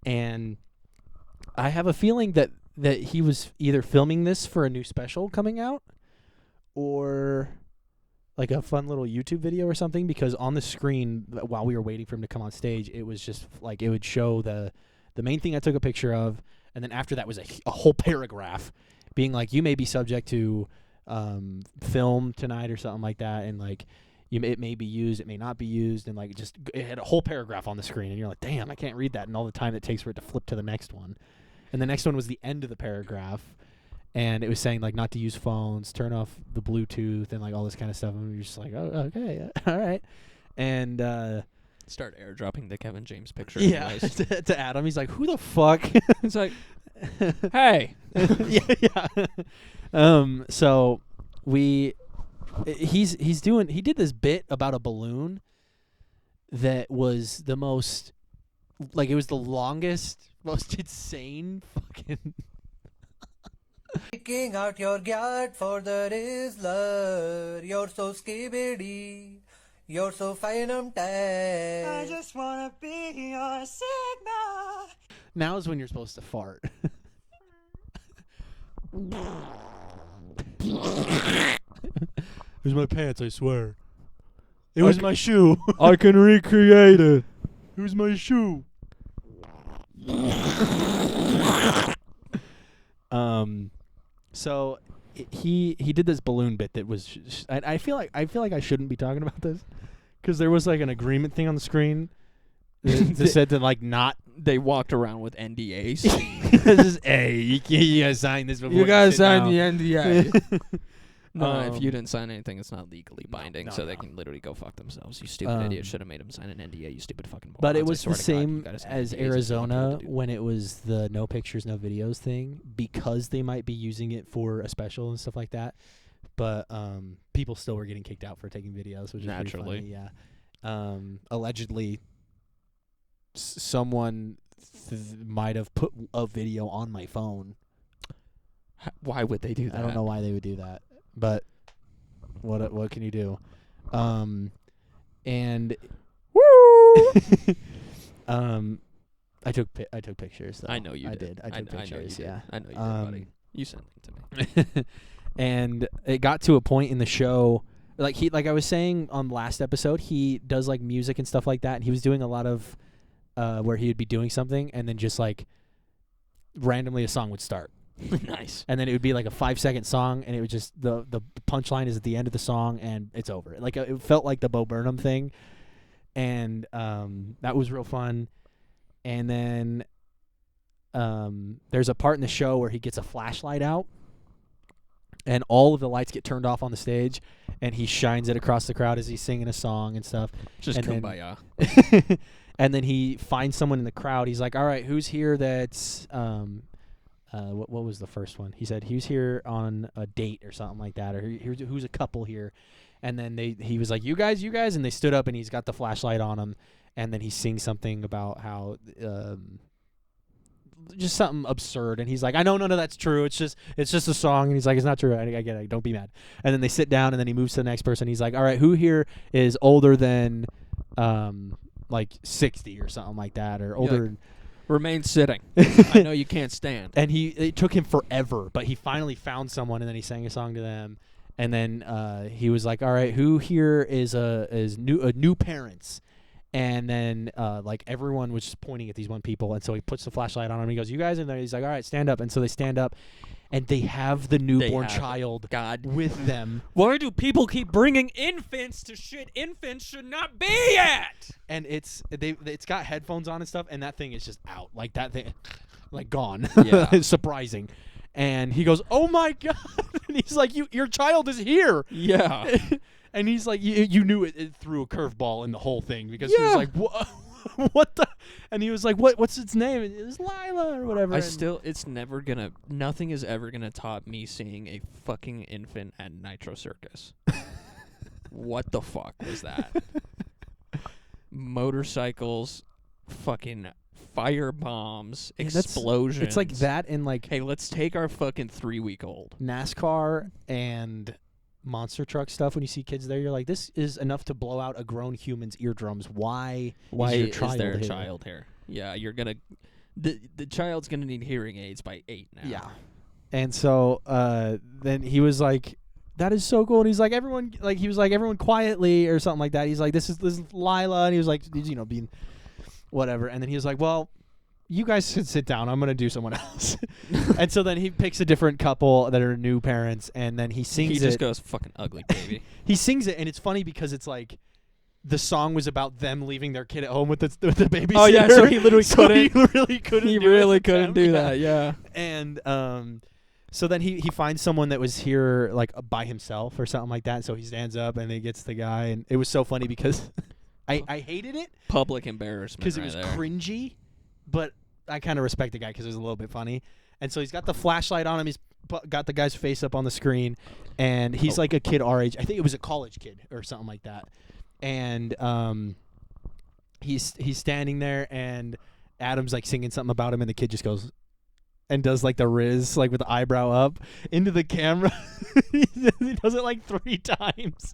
Speaker 4: And I have a feeling that he was either filming this for a new special coming out or like a fun little YouTube video or something, because on the screen while we were waiting for him to come on stage, it was just like it would show the main thing I took a picture of, and then after that was a whole paragraph being like, you may be subject to film tonight or something like that, and like it may be used, it may not be used, and like just it had a whole paragraph on the screen, and you're like, damn, I can't read that, and all the time it takes for it to flip to the next one. And the next one was the end of the paragraph, and it was saying like not to use phones, turn off the Bluetooth, and like all this kind of stuff. And we were just like, oh, okay, all right. And
Speaker 3: Start airdropping the Kevin James picture.
Speaker 4: yeah, to Adam, he's like, who the fuck?
Speaker 3: It's like, hey.
Speaker 4: yeah. So he did this bit about a balloon that was the most, like, it was the longest, most insane fucking.
Speaker 5: Picking out your gyat for the Rizzler. You're so skibidi. You're so phantom tag. I just wanna be your Sigma.
Speaker 4: Now is when you're supposed to fart. It was my pants, I swear. It was my shoe.
Speaker 3: I can recreate it.
Speaker 4: It was my shoe. So he did this balloon bit that was I feel like I shouldn't be talking about this because there was like an agreement thing on the screen that said to like not.
Speaker 3: They walked around with NDAs.
Speaker 4: This is you guys signed this before.
Speaker 3: You guys
Speaker 4: sit
Speaker 3: signed
Speaker 4: down.
Speaker 3: the NDA. No, if you didn't sign anything, it's not legally binding,
Speaker 4: no,
Speaker 3: so they
Speaker 4: no.
Speaker 3: can literally go fuck themselves. You stupid idiot. Should have made them sign an NDA, you stupid fucking morons.
Speaker 4: But it
Speaker 3: I
Speaker 4: was
Speaker 3: swear
Speaker 4: the
Speaker 3: to God, you
Speaker 4: same
Speaker 3: gotta sign
Speaker 4: as
Speaker 3: NDAs if you want
Speaker 4: Arizona
Speaker 3: to do-
Speaker 4: when it was the no pictures, no videos thing, because they might be using it for a special and stuff like that. But people still were getting kicked out for taking videos, which is
Speaker 3: Naturally.
Speaker 4: pretty funny, yeah. Allegedly, someone might have put a video on my phone.
Speaker 3: Why would they do that?
Speaker 4: I don't know why they would do that, but what can you do? And I took pictures. Though.
Speaker 3: I know you
Speaker 4: I
Speaker 3: did.
Speaker 4: I took pictures. Yeah,
Speaker 3: I know you did, buddy. You sent them to me.
Speaker 4: And it got to a point in the show, like I was saying on the last episode, he does like music and stuff like that, and he was doing a lot of where he would be doing something, and then just like randomly a song would start.
Speaker 3: Nice.
Speaker 4: And then it would be like a 5-second song, and it would just the punchline is at the end of the song, and it's over. Like it felt like the Bo Burnham thing, and that was real fun. And then there's a part in the show where he gets a flashlight out, and all of the lights get turned off on the stage, and he shines it across the crowd as he's singing a song and stuff.
Speaker 3: Just
Speaker 4: and then-
Speaker 3: kumbaya.
Speaker 4: And then he finds someone in the crowd. He's like, all right, who's here that's what was the first one? He said who's here on a date or something like that, or who's a couple here. And then he was like, you guys, and they stood up, and he's got the flashlight on him, and then he sings something about how just something absurd, and he's like, I know none of that's true. It's just a song, and he's like, it's not true. I get it. Don't be mad. And then they sit down, and then he moves to the next person. He's like, all right, who here is older than like 60 or something like that, or older.
Speaker 3: Like, remain sitting. I know you can't stand.
Speaker 4: And it took him forever, but he finally found someone, and then he sang a song to them. And then he was like, all right, who here is new parents? And then like everyone was just pointing at these one people, and so he puts the flashlight on him. And he goes, you guys in there? He's like, all right, stand up. And so they stand up, and they have the newborn child with them.
Speaker 3: Why do people keep bringing infants to shit infants should not be at?
Speaker 4: And it's got headphones on and stuff, and that thing is just out, like that thing, like gone.
Speaker 3: Yeah.
Speaker 4: It's surprising. And he goes, oh my God. And he's like, your child is here.
Speaker 3: Yeah.
Speaker 4: And he's like, you knew it threw a curveball in the whole thing, because he was like, what the? And he was like, what's its name? And it was Lila or whatever.
Speaker 3: Nothing is ever gonna top me seeing a fucking infant at Nitro Circus. What the fuck was that? Motorcycles, fucking fire bombs, explosions.
Speaker 4: It's like that in like,
Speaker 3: hey, let's take our fucking 3-week-old.
Speaker 4: NASCAR and monster truck stuff. When you see kids there, you're like, this is enough to blow out a grown human's eardrums. Why is there a child here?
Speaker 3: Yeah, you're gonna the child's gonna need hearing aids by 8 now.
Speaker 4: Yeah. And so then he was like, that is so cool. And he's like, everyone quietly or something like that. He's like, this is Lila. And he was like, being whatever. And then he was like, well, you guys should sit down. I'm going to do someone else. And so then he picks a different couple that are new parents, and then he sings it.
Speaker 3: He just goes, fucking ugly baby.
Speaker 4: He sings it, and it's funny because it's like the song was about them leaving their kid at home with the babysitter.
Speaker 3: Oh, yeah, so he literally couldn't.
Speaker 4: He really couldn't
Speaker 3: do that, yeah.
Speaker 4: And so then he finds someone that was here like by himself or something like that. So he stands up, and he gets the guy, and it was so funny because I hated it.
Speaker 3: Public embarrassment
Speaker 4: because it was cringy, but I kind of respect the guy because it was a little bit funny. And so he's got the flashlight on him. He's got the guy's face up on the screen, and he's like a kid our age. I think it was a college kid or something like that. And he's standing there, and Adam's like singing something about him, and the kid just goes and does like the Riz, like with the eyebrow up into the camera. He does it like 3 times.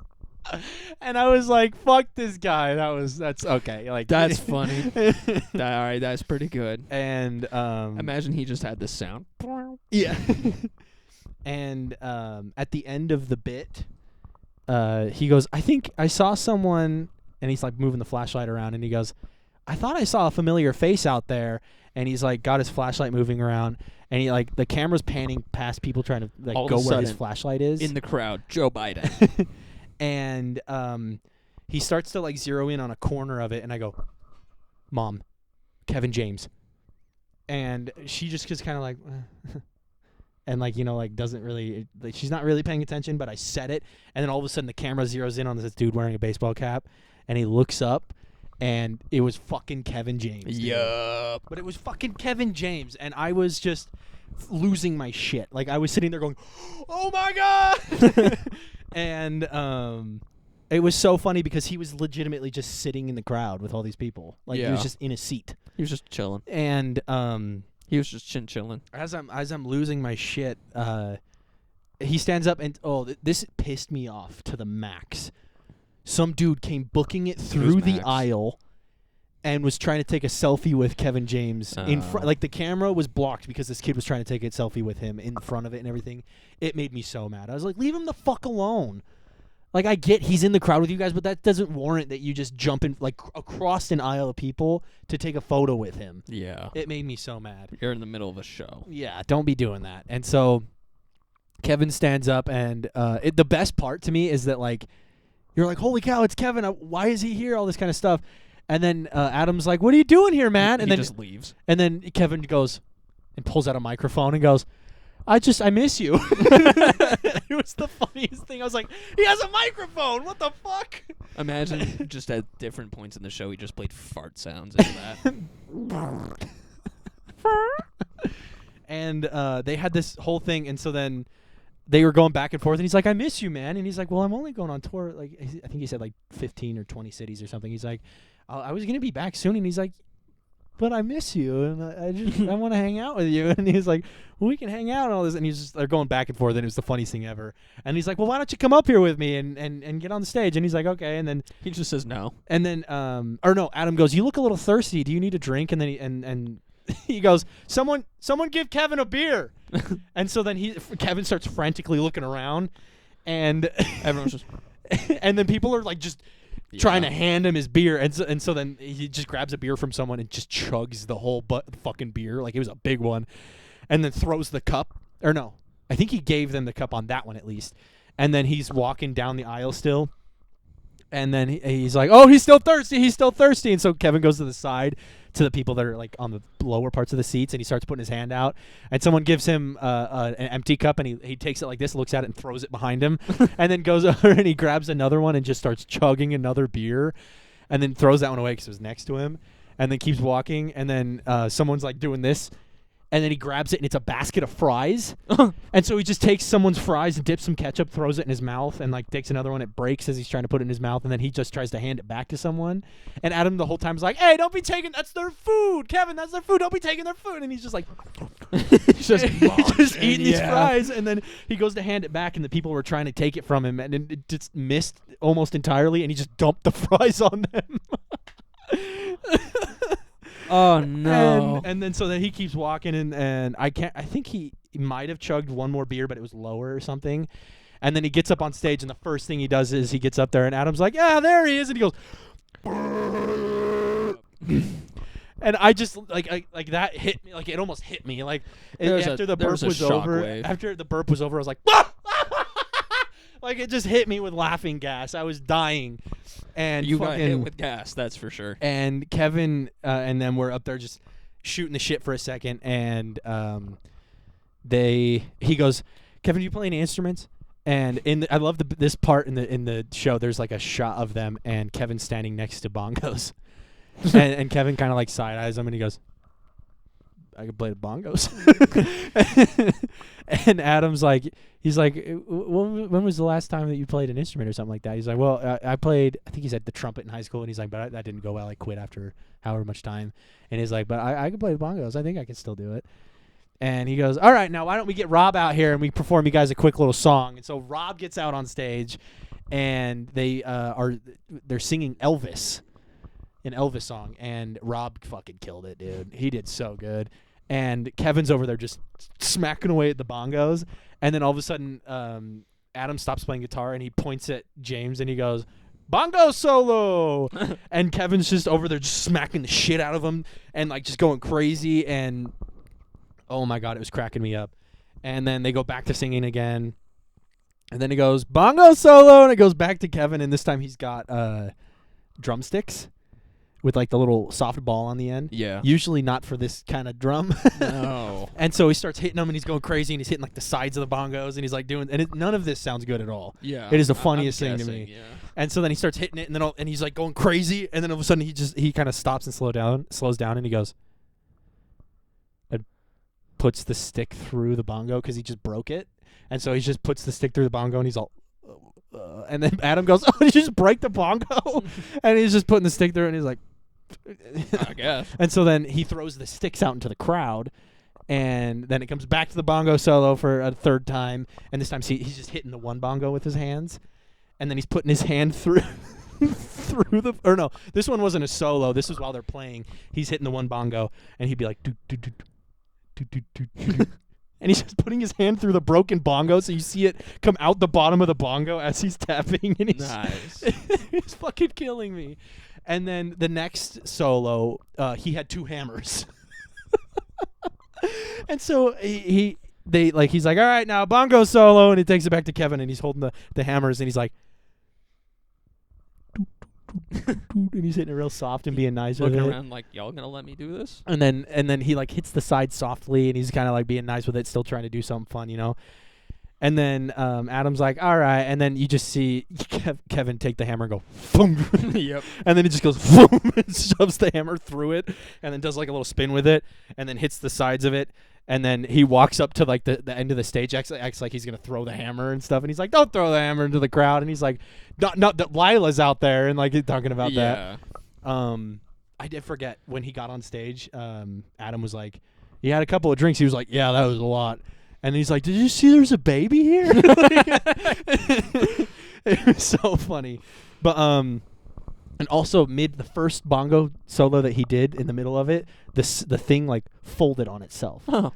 Speaker 4: And I was like, fuck this guy. That's okay. Like,
Speaker 3: that's funny. All right, that's pretty good.
Speaker 4: And
Speaker 3: imagine he just had this sound.
Speaker 4: Yeah. And at the end of the bit, he goes, I think I saw someone, and he's like moving the flashlight around, and he goes, I thought I saw a familiar face out there. And he's like got his flashlight moving around, and he like the camera's panning past people trying to like go where his flashlight is.
Speaker 3: In the crowd, Joe Biden.
Speaker 4: And he starts to like zero in on a corner of it, and I go, Mom, Kevin James. And she just gets kind of like, and like, like doesn't really, like, she's not really paying attention, but I said it. And then all of a sudden the camera zeroes in on this dude wearing a baseball cap, and he looks up, and it was fucking Kevin James.
Speaker 3: Yup.
Speaker 4: But it was fucking Kevin James, and I was just losing my shit. Like, I was sitting there going, oh my God! And it was so funny because he was legitimately just sitting in the crowd with all these people. Like, he was just in a seat.
Speaker 3: He was just chilling.
Speaker 4: And
Speaker 3: he was just chilling.
Speaker 4: As I'm losing my shit, he stands up and this pissed me off to the max. Some dude came booking it through the aisle and was trying to take a selfie with Kevin James in front. Like, the camera was blocked because this kid was trying to take a selfie with him in front of it and everything. It made me so mad. I was like, leave him the fuck alone. Like, I get he's in the crowd with you guys, but that doesn't warrant that you just jump in like across an aisle of people to take a photo with him.
Speaker 3: Yeah.
Speaker 4: It made me so mad.
Speaker 3: You're in the middle of a show.
Speaker 4: Yeah, don't be doing that. And so Kevin stands up, and the best part to me is that, like, you're like, holy cow, it's Kevin. Why is he here? All this kind of stuff. And then Adam's like, what are you doing here, man? And
Speaker 3: he
Speaker 4: then
Speaker 3: just leaves.
Speaker 4: And then Kevin goes and pulls out a microphone and goes, I miss you. It was the funniest thing. I was like, he has a microphone. What the fuck?
Speaker 3: Imagine just at different points in the show, he just played fart sounds into that.
Speaker 4: And they had this whole thing, and so then they were going back and forth, and he's like, I miss you, man. And he's like, well, I'm only going on tour. Like, I think he said like 15 or 20 cities or something. He's like, I was going to be back soon. And he's like, but I miss you, and I want to hang out with you. And he's like, well, we can hang out and all this. And they're going back and forth, and it was the funniest thing ever. And he's like, well, why don't you come up here with me and get on the stage? And he's like, okay. And then
Speaker 3: He just says no.
Speaker 4: and then or no, Adam goes, you look a little thirsty. Do you need a drink? And then and he goes, someone give Kevin a beer. And so then Kevin starts frantically looking around, and
Speaker 3: Everyone's just
Speaker 4: and then people are like just trying to hand him his beer, and so then he just grabs a beer from someone and just chugs the whole fucking beer, like it was a big one, and then throws the cup, or no, I think he gave them the cup on that one at least, and then he's walking down the aisle still, and then he's like, oh, he's still thirsty, and so Kevin goes to the side to the people that are like on the lower parts of the seats, and he starts putting his hand out, and someone gives him an empty cup, and he takes it like this, looks at it, and throws it behind him, and then goes over and he grabs another one and just starts chugging another beer, and then throws that one away because it was next to him, and then keeps walking, and then someone's like doing this, and then he grabs it, and it's a basket of fries. And so he just takes someone's fries and dips some ketchup, throws it in his mouth, and like takes another one. It breaks as he's trying to put it in his mouth, and then he just tries to hand it back to someone. And Adam the whole time is like, hey, don't be taking, that's their food. Kevin, that's their food. Don't be taking their food. And he's just like,
Speaker 3: he's just
Speaker 4: eating these fries. And then he goes to hand it back, and the people were trying to take it from him, and it just missed almost entirely, and he just dumped the fries on them.
Speaker 3: Oh no!
Speaker 4: And then so then he keeps walking, and I think he might have chugged one more beer, but it was lower or something. And then he gets up on stage, and the first thing he does is he gets up there, and Adam's like, yeah, there he is, and he goes, and I just like that hit me, like it almost hit me, like after the burp was over. After the burp was over, I was like, like it just hit me with laughing gas. I was dying. And
Speaker 3: you got hit with gas, that's for sure.
Speaker 4: And Kevin and them were up there just shooting the shit for a second, and he goes, Kevin, do you play any instruments? And I love this part in the show. There's like a shot of them and Kevin standing next to bongos, and Kevin kind of like side eyes them, and he goes, I can play the bongos. And Adam's like, he's like, when was the last time that you played an instrument or something like that? He's like, well, I played, I think he said the trumpet in high school, and he's like, but that didn't go well. I quit after however much time. And he's like, but I can play the bongos. I think I can still do it. And he goes, all right, now why don't we get Rob out here and we perform you guys a quick little song. And so Rob gets out on stage, and they're singing Elvis. An Elvis song, and Rob fucking killed it, dude. He did so good. And Kevin's over there just smacking away at the bongos, and then all of a sudden Adam stops playing guitar, and he points at James, and he goes, bongo solo. And Kevin's just over there just smacking the shit out of him and like just going crazy, and oh my god, it was cracking me up. And then they go back to singing again, and then he goes bongo solo, and it goes back to Kevin, and this time he's got drumsticks with like the little soft ball on the end.
Speaker 3: Yeah.
Speaker 4: Usually not for this kind of drum.
Speaker 3: No.
Speaker 4: And so he starts hitting them, and he's going crazy, and he's hitting like the sides of the bongos, and he's like doing, and none of this sounds good at all.
Speaker 3: Yeah.
Speaker 4: It is the funniest thing to
Speaker 3: guessing,
Speaker 4: me.
Speaker 3: Yeah.
Speaker 4: And so then he starts hitting it, and then and he's like going crazy, and then all of a sudden he kind of stops and slows down, and he goes, and puts the stick through the bongo because he just broke it, and so he just puts the stick through the bongo, and he's all. And then Adam goes, oh, did you just break the bongo? And he's just putting the stick through, and he's like.
Speaker 3: I guess.
Speaker 4: And so then he throws the sticks out into the crowd, and then it comes back to the bongo solo for a third time, and this time he's just hitting the one bongo with his hands, and then he's putting his hand through this one wasn't a solo, this was while they're playing. He's hitting the one bongo, and he'd be like do do do do do do do. And he's just putting his hand through the broken bongo, so you see it come out the bottom of the bongo as he's tapping, and
Speaker 3: Nice.
Speaker 4: he's fucking killing me. And then the next solo, he had two hammers. And so he's like, all right, now bongo solo, and he takes it back to Kevin, and he's holding the hammers, and he's like, and he's hitting it real soft and being nice with
Speaker 3: Looking
Speaker 4: it.
Speaker 3: around like, y'all gonna let me do this?
Speaker 4: And then he like hits the side softly, and he's kind of like being nice with it, still trying to do something fun, you know. And then Adam's like, all right. And then you just see Kevin take the hammer and go, boom.
Speaker 3: Yep.
Speaker 4: And then he just goes, boom, and shoves the hammer through it, and then does like a little spin with it, and then hits the sides of it. And then he walks up to like the end of the stage, acts like he's gonna throw the hammer and stuff. And he's like, "Don't throw the hammer into the crowd." And he's like, "Not that Lila's out there," and like he's talking about that. I did forget when he got on stage. Adam was like, he had a couple of drinks. He was like, "Yeah, that was a lot." And he's like, "Did you see there's a baby here?" It was so funny, but and also the first bongo solo that he did in the middle of it, the thing like folded on itself.
Speaker 3: Huh.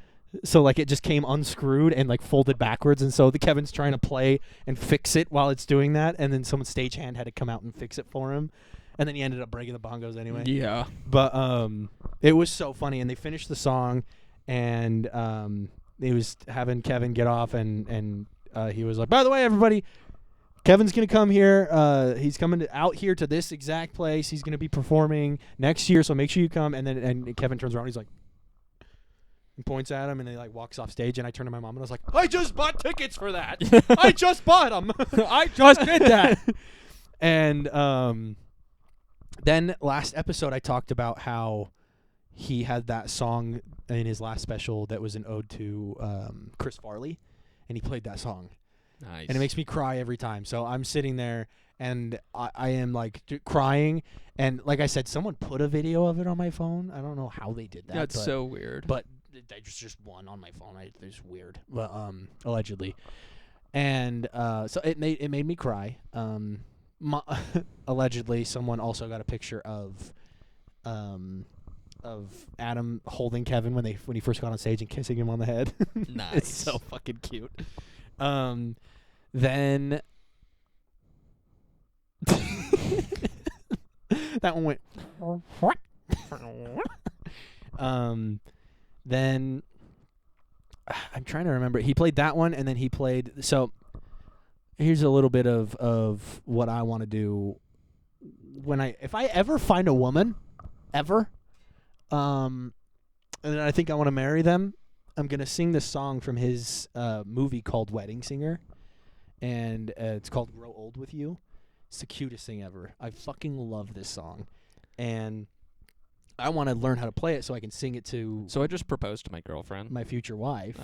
Speaker 4: So like it just came unscrewed and like folded backwards, and so the Kevin's trying to play and fix it while it's doing that, and then someone's stagehand had to come out and fix it for him, and then he ended up breaking the bongos anyway.
Speaker 3: Yeah.
Speaker 4: But it was so funny, and they finished the song, and he was having Kevin get off, and he was like, "By the way, everybody, Kevin's going to come here. He's coming out here to this exact place. He's going to be performing next year, so make sure you come." And Kevin turns around. He's like, and points at him, and then he like walks off stage. And I turned to my mom, and I was like, "I just bought tickets for that. I just bought them. I just did that." And then last episode, I talked about how he had that song in his last special that was an ode to Chris Farley, and he played that song.
Speaker 3: Nice.
Speaker 4: And it makes me cry every time. So I'm sitting there, and I am like crying. And like I said, someone put a video of it on my phone. I don't know how they did that.
Speaker 3: That's so weird.
Speaker 4: But they just one on my phone. It's weird. But allegedly. And so it made me cry. Allegedly, someone also got a picture of Adam holding Kevin when he first got on stage and kissing him on the head.
Speaker 3: Nice.
Speaker 4: It's so fucking cute. Then that one went. Then I'm trying to remember. He played that one, and then he played. So here's a little bit of what I want to do if I ever find a woman, ever, and I think I want to marry them. I'm going to sing this song from his movie called Wedding Singer, and it's called Grow Old With You. It's the cutest thing ever. I fucking love this song, and I want to learn how to play it so I can sing it to
Speaker 3: So I just proposed to my girlfriend.
Speaker 4: my future wife.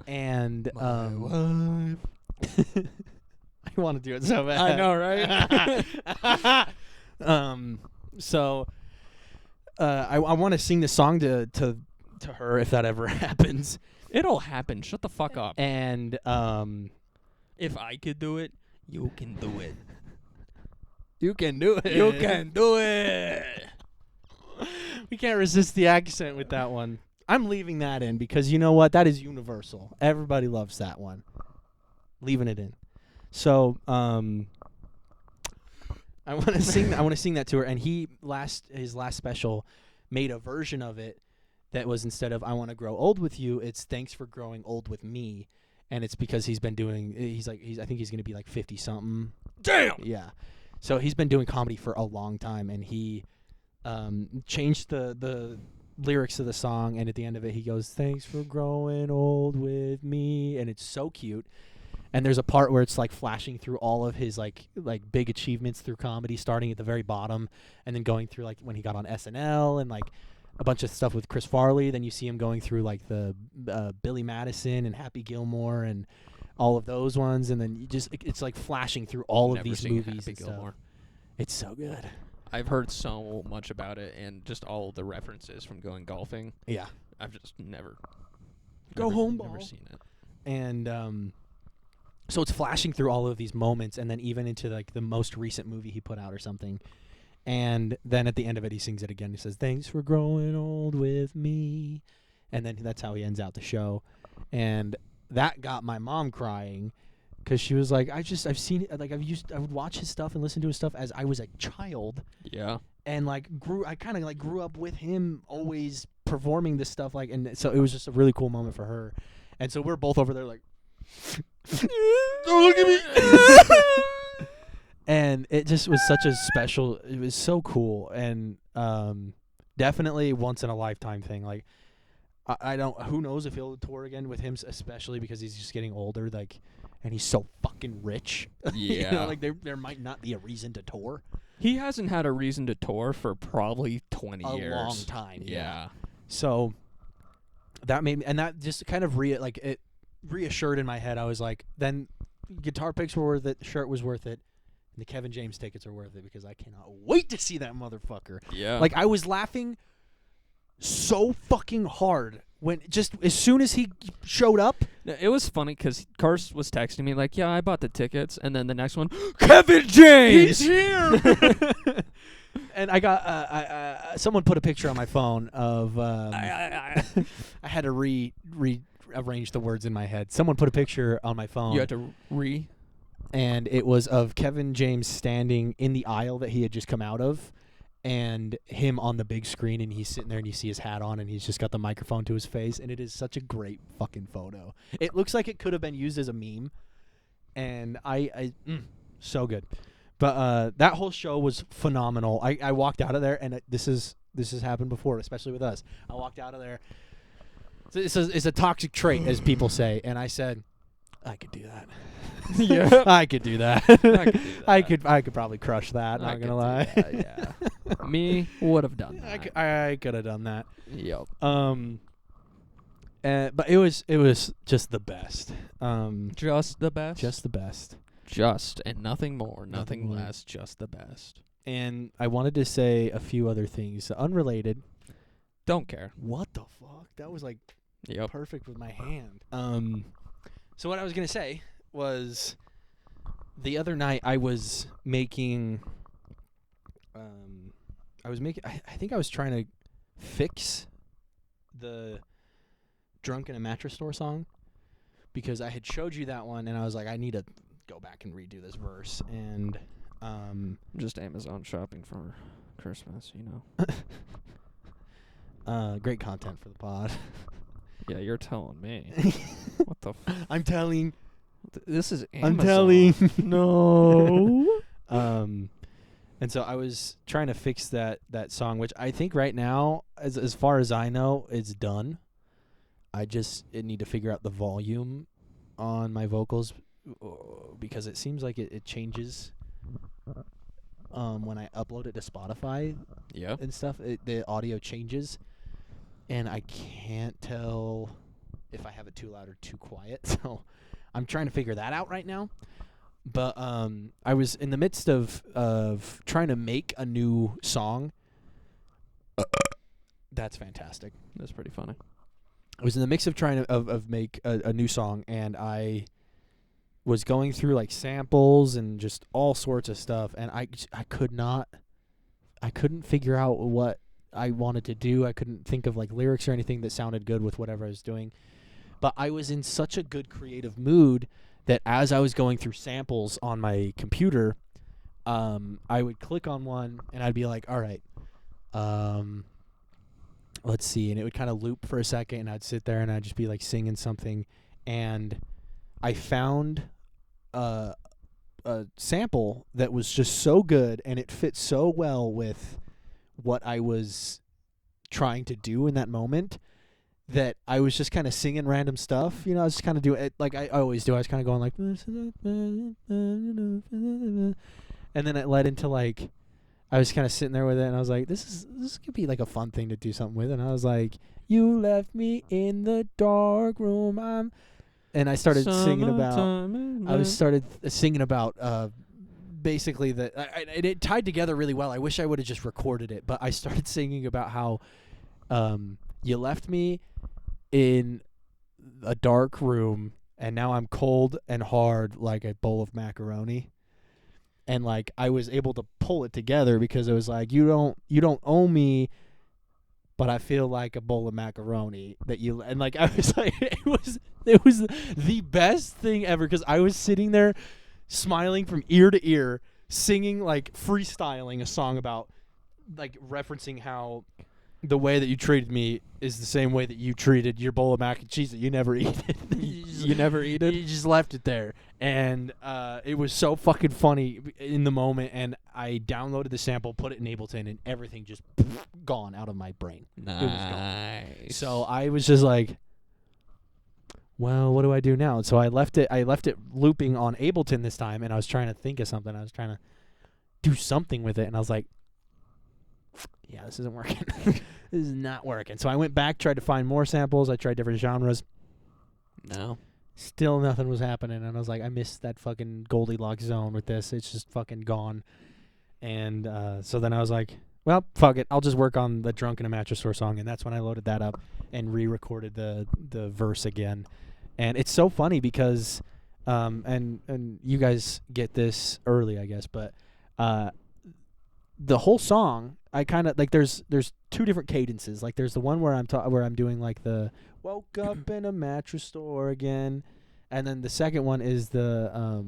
Speaker 4: And
Speaker 3: My wife.
Speaker 4: I want to do it so bad.
Speaker 3: I know, right?
Speaker 4: So I want to sing this song to her if that ever happens.
Speaker 3: It'll happen. Shut the fuck up.
Speaker 4: And
Speaker 3: If I could do it, you can do it.
Speaker 4: you can do it.
Speaker 3: You can do it.
Speaker 4: We can't resist the accent with that one. I'm leaving that in because you know what? That is universal. Everybody loves that one. Leaving it in. So I want to sing. I want to sing that to her. And his last special made a version of it that was, instead of "I want to grow old with you," it's "Thanks for growing old with me." And it's because he's been doing. I think he's going to be like 50 something.
Speaker 3: Damn.
Speaker 4: Yeah. So he's been doing comedy for a long time, and he changed the lyrics of the song, and at the end of it he goes, "Thanks for growing old with me," and it's so cute. And there's a part where it's like flashing through all of his like big achievements through comedy, starting at the very bottom and then going through like when he got on SNL and like a bunch of stuff with Chris Farley. Then you see him going through like the Billy Madison and Happy Gilmore and all of those ones, and then it's like flashing through all of these movies
Speaker 3: Happy
Speaker 4: and stuff.
Speaker 3: Gilmore.
Speaker 4: It's so good.
Speaker 3: I've heard so much about it, and just all the references from going golfing.
Speaker 4: Yeah.
Speaker 3: I've just never
Speaker 4: home,
Speaker 3: never
Speaker 4: ball.
Speaker 3: seen it.
Speaker 4: And so it's flashing through all of these moments, and then even into like the most recent movie he put out or something. And then at the end of it, he sings it again. He says, "Thanks for growing old with me," and then that's how he ends out the show. And that got my mom crying because she was like, I've seen it. Like I would watch his stuff and listen to his stuff as I was a child.
Speaker 3: Yeah.
Speaker 4: And like I kind of like grew up with him always performing this stuff, like, and so it was just a really cool moment for her. And so we're both over there like, "Oh, look at me." And it just was such a special. It was so cool, and definitely once in a lifetime thing. Like I don't. Who knows if he'll tour again with him, especially because he's just getting older. Like, and he's so fucking rich.
Speaker 3: Yeah.
Speaker 4: You know, like there might not be a reason to tour.
Speaker 3: He hasn't had a reason to tour for probably 20 years.
Speaker 4: A long time.
Speaker 3: Yeah.
Speaker 4: So that made me, and that just kind of it reassured in my head. I was like, then guitar picks were worth it, shirt was worth it, and the Kevin James tickets are worth it because I cannot wait to see that motherfucker.
Speaker 3: Yeah.
Speaker 4: Like, I was laughing so fucking hard when just as soon as he showed up.
Speaker 3: It was funny because Karst was texting me like, yeah, I bought the tickets. And then the next one, Kevin James!
Speaker 4: He's here! And I got someone put a picture on my phone of I had to rearrange the words in my head. Someone put a picture on my phone.
Speaker 3: You had to
Speaker 4: and it was of Kevin James standing in the aisle that he had just come out of, and him on the big screen, and he's sitting there, and you see his hat on, and he's just got the microphone to his face, and it is such a great fucking photo. It looks like it could have been used as a meme, and so good. But that whole show was phenomenal. I walked out of there, and this has happened before, especially with us. I walked out of there. It's a toxic trait, as people say, and I said, I could do that.
Speaker 3: Yeah.
Speaker 4: I could do that. I could probably crush that. Not gonna lie.
Speaker 3: Yeah. Me would have done that.
Speaker 4: I could have done that.
Speaker 3: Yep.
Speaker 4: But it was just the best.
Speaker 3: Just the best.
Speaker 4: Just the best.
Speaker 3: Just and nothing more, nothing
Speaker 4: Nothing more.
Speaker 3: less. Just the best.
Speaker 4: And I wanted to say a few other things, unrelated.
Speaker 3: Don't care.
Speaker 4: What the fuck? That was like
Speaker 3: Yep.
Speaker 4: perfect with my hand. So what I was gonna say was, the other night I was making. I think I was trying to fix the "Drunk in a Mattress Store" song, because I had showed you that one, and I was like, I need to go back and redo this verse, and
Speaker 3: Just Amazon shopping for Christmas, you know.
Speaker 4: great content for the pod.
Speaker 3: Yeah, you're telling me. What the
Speaker 4: I'm telling.
Speaker 3: This is Amazon.
Speaker 4: I'm telling.
Speaker 3: No.
Speaker 4: And so I was trying to fix that song, which I think right now, as far as I know, it's done. I need to figure out the volume on my vocals, because it seems like it changes when I upload it to Spotify
Speaker 3: Yeah.
Speaker 4: and stuff. The audio changes, and I can't tell if I have it too loud or too quiet. So I'm trying to figure that out right now. But I was in the midst of trying to make a new song. That's fantastic.
Speaker 3: That's pretty funny.
Speaker 4: I was in the mix of trying to make a new song, and I was going through like samples and just all sorts of stuff, and I couldn't figure out what I wanted to do. I couldn't think of like lyrics or anything that sounded good with whatever I was doing. But I was in such a good creative mood that as I was going through samples on my computer, I would click on one and I'd be like, all right, let's see. And it would kind of loop for a second, and I'd sit there and I'd just be like singing something. And I found a sample that was just so good, and it fit so well with what I was trying to do in that moment, that I was just kind of singing random stuff. You know, I was just kind of doing it like I always do. I was kind of going like, and then it led into like, I was kind of sitting there with it, and I was like, this could be like a fun thing to do something with. And I was like, you left me in the dark room. And I started singing about basically that, it tied together really well. I wish I would have just recorded it, but I started singing about how you left me in a dark room, and now I'm cold and hard like a bowl of macaroni. And like I was able to pull it together because it was like, you don't owe me, but I feel like a bowl of macaroni that you, and like I was like, it was the best thing ever, because I was sitting there smiling from ear to ear, singing, like freestyling a song about like referencing how the way that you treated me is the same way that you treated your bowl of mac and cheese that you never eat it. you never eat it. You just left it there, and it was so fucking funny in the moment. And I downloaded the sample, put it in Ableton, and everything just gone out of my brain.
Speaker 3: Nice.
Speaker 4: It was gone. So I was just like, well, what do I do now? So I left it looping on Ableton this time, and I was trying to think of something. I was trying to do something with it, and I was like, yeah, this isn't working. This is not working. So I went back, tried to find more samples. I tried different genres.
Speaker 3: No.
Speaker 4: Still nothing was happening, and I was like, I missed that fucking Goldilocks zone with this. It's just fucking gone. And so then I was like, well, fuck it. I'll just work on the Drunk in a Mattress Store song, and that's when I loaded that up and re-recorded the verse again. And it's so funny because, and you guys get this early, I guess, but the whole song, I kind of like. There's two different cadences. Like there's the one where I'm doing like the woke up in a mattress store again, and then the second one is the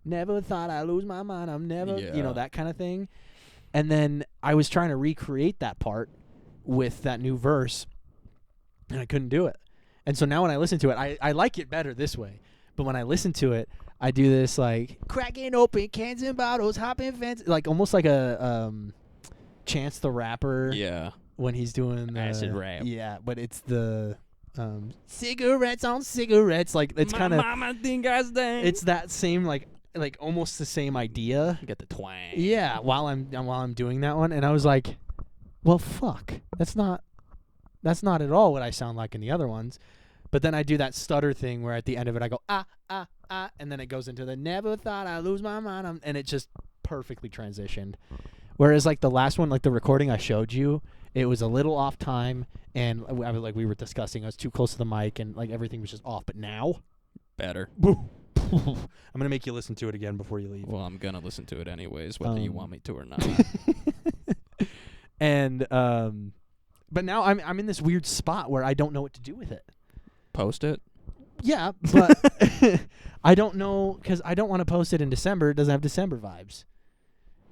Speaker 4: never thought I'd lose my mind. I'm never, that kind of thing. And then I was trying to recreate that part with that new verse, and I couldn't do it. And so now when I listen to it, I like it better this way. But when I listen to it, I do this like cracking open cans and bottles, hopping fences, like almost like a Chance the Rapper.
Speaker 3: Yeah.
Speaker 4: When he's doing the
Speaker 3: acid rap.
Speaker 4: Yeah, but it's the cigarettes on cigarettes. Like it's kind of.
Speaker 3: Mama think I stink.
Speaker 4: It's that same like almost the same idea.
Speaker 3: You get the twang.
Speaker 4: Yeah, while I'm doing that one, and I was like, well, fuck, that's not at all what I sound like in the other ones. But then I do that stutter thing where at the end of it I go and then it goes into the never thought I'd lose my mind, and it just perfectly transitioned. Whereas like the last one, like the recording I showed you, it was a little off time, and I was like we were discussing, I was too close to the mic, and like everything was just off. But now,
Speaker 3: better.
Speaker 4: I'm gonna make you listen to it again before you leave.
Speaker 3: Well, I'm gonna listen to it anyways, whether you want me to or not.
Speaker 4: And but now I'm in this weird spot where I don't know what to do with it.
Speaker 3: Post it.
Speaker 4: Yeah, but I don't know, because I don't want to post it in December. It doesn't have December vibes.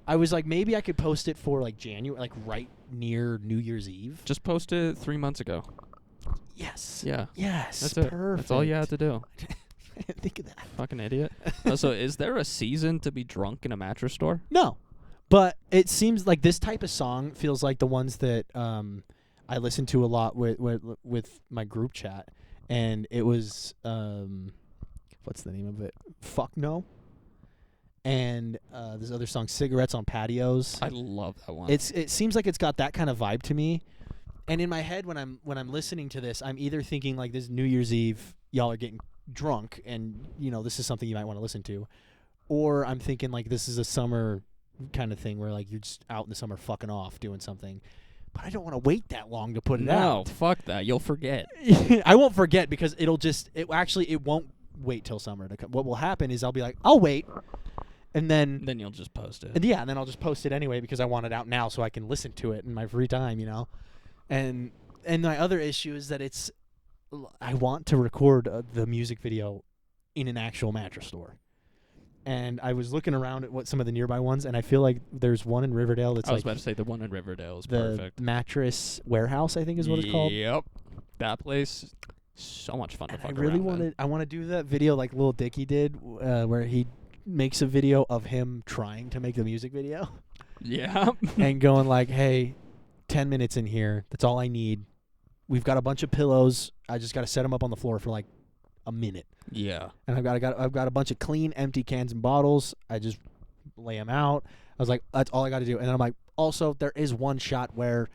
Speaker 4: I was like, maybe I could post it for like January, like right near New Year's Eve.
Speaker 3: Just post it 3 months ago.
Speaker 4: Yes.
Speaker 3: Yeah.
Speaker 4: Yes.
Speaker 3: That's
Speaker 4: perfect.
Speaker 3: it. That's all you have to do.
Speaker 4: I didn't think of that.
Speaker 3: Fucking idiot. So is there a season to be drunk in a mattress store?
Speaker 4: No. But it seems like this type of song feels like the ones that I listen to a lot with my group chat. And it was, what's the name of it? Fuck No. And this other song, Cigarettes on Patios.
Speaker 3: I love that one.
Speaker 4: It seems like it's got that kind of vibe to me. And in my head, when I'm listening to this, I'm either thinking like this New Year's Eve, y'all are getting drunk, and this is something you might want to listen to, or I'm thinking like this is a summer kind of thing where like you're just out in the summer fucking off doing something. But I don't want to wait that long to put it out.
Speaker 3: No, fuck that. You'll forget.
Speaker 4: I won't forget because it won't wait till summer to come. What will happen is I'll be like, I'll wait. And then
Speaker 3: you'll just post it.
Speaker 4: And then I'll just post it anyway because I want it out now so I can listen to it in my free time, And my other issue is that I want to record the music video in an actual mattress store. And I was looking around at what some of the nearby ones, and I feel like there's one in Riverdale that's
Speaker 3: I was
Speaker 4: like
Speaker 3: about to say the one in Riverdale is
Speaker 4: the
Speaker 3: perfect.
Speaker 4: Mattress Warehouse, I think is what it's called.
Speaker 3: Yep. That place, so much fun to fuck
Speaker 4: I really want to do that video like Lil Dicky did, where he makes a video of him trying to make the music video.
Speaker 3: Yeah.
Speaker 4: And going like, hey, 10 minutes in here. That's all I need. We've got a bunch of pillows. I just got to set them up on the floor for like a minute.
Speaker 3: Yeah.
Speaker 4: And I've got a bunch of clean, empty cans and bottles. I just lay them out. I was like, that's all I got to do. And then I'm like, also, there is one shot where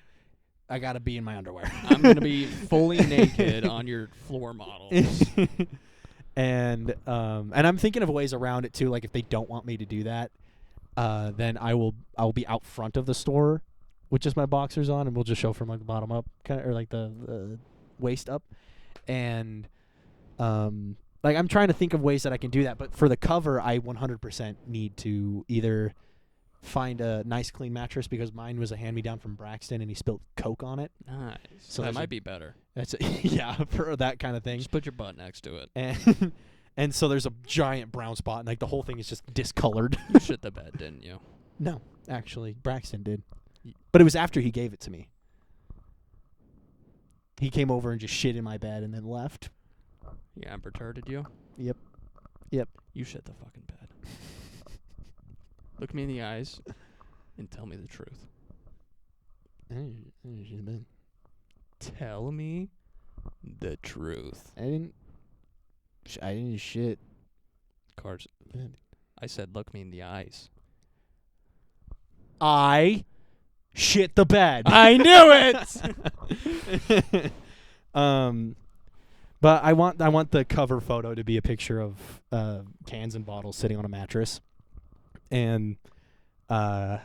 Speaker 4: I got to be in my underwear.
Speaker 3: I'm going to be fully naked on your floor models.
Speaker 4: And I'm thinking of ways around it too. Like if they don't want me to do that, then I'll be out front of the store with just my boxers on, and we'll just show from like the bottom up, kind of, or like the waist up, and like I'm trying to think of ways that I can do that. But for the cover, I 100% need to either find a nice clean mattress because mine was a hand-me-down from Braxton, and he spilled Coke on it.
Speaker 3: Nice.
Speaker 4: So
Speaker 3: that might be better.
Speaker 4: That's yeah, for that kind of thing.
Speaker 3: Just put your butt next to it.
Speaker 4: And so there's a giant brown spot, and like the whole thing is just discolored.
Speaker 3: You shit the bed, didn't you?
Speaker 4: No, actually, Braxton did. But it was after he gave it to me. He came over and just shit in my bed and then left.
Speaker 3: Yeah, Amber turded you.
Speaker 4: Yep. Yep.
Speaker 3: You shit the fucking bed. Look me in the eyes and tell me the truth. Tell me the truth.
Speaker 4: I didn't shit.
Speaker 3: Cards. I said, look me in the eyes.
Speaker 4: I shit the bed.
Speaker 3: I knew it.
Speaker 4: But I want the cover photo to be a picture of cans and bottles sitting on a mattress, and I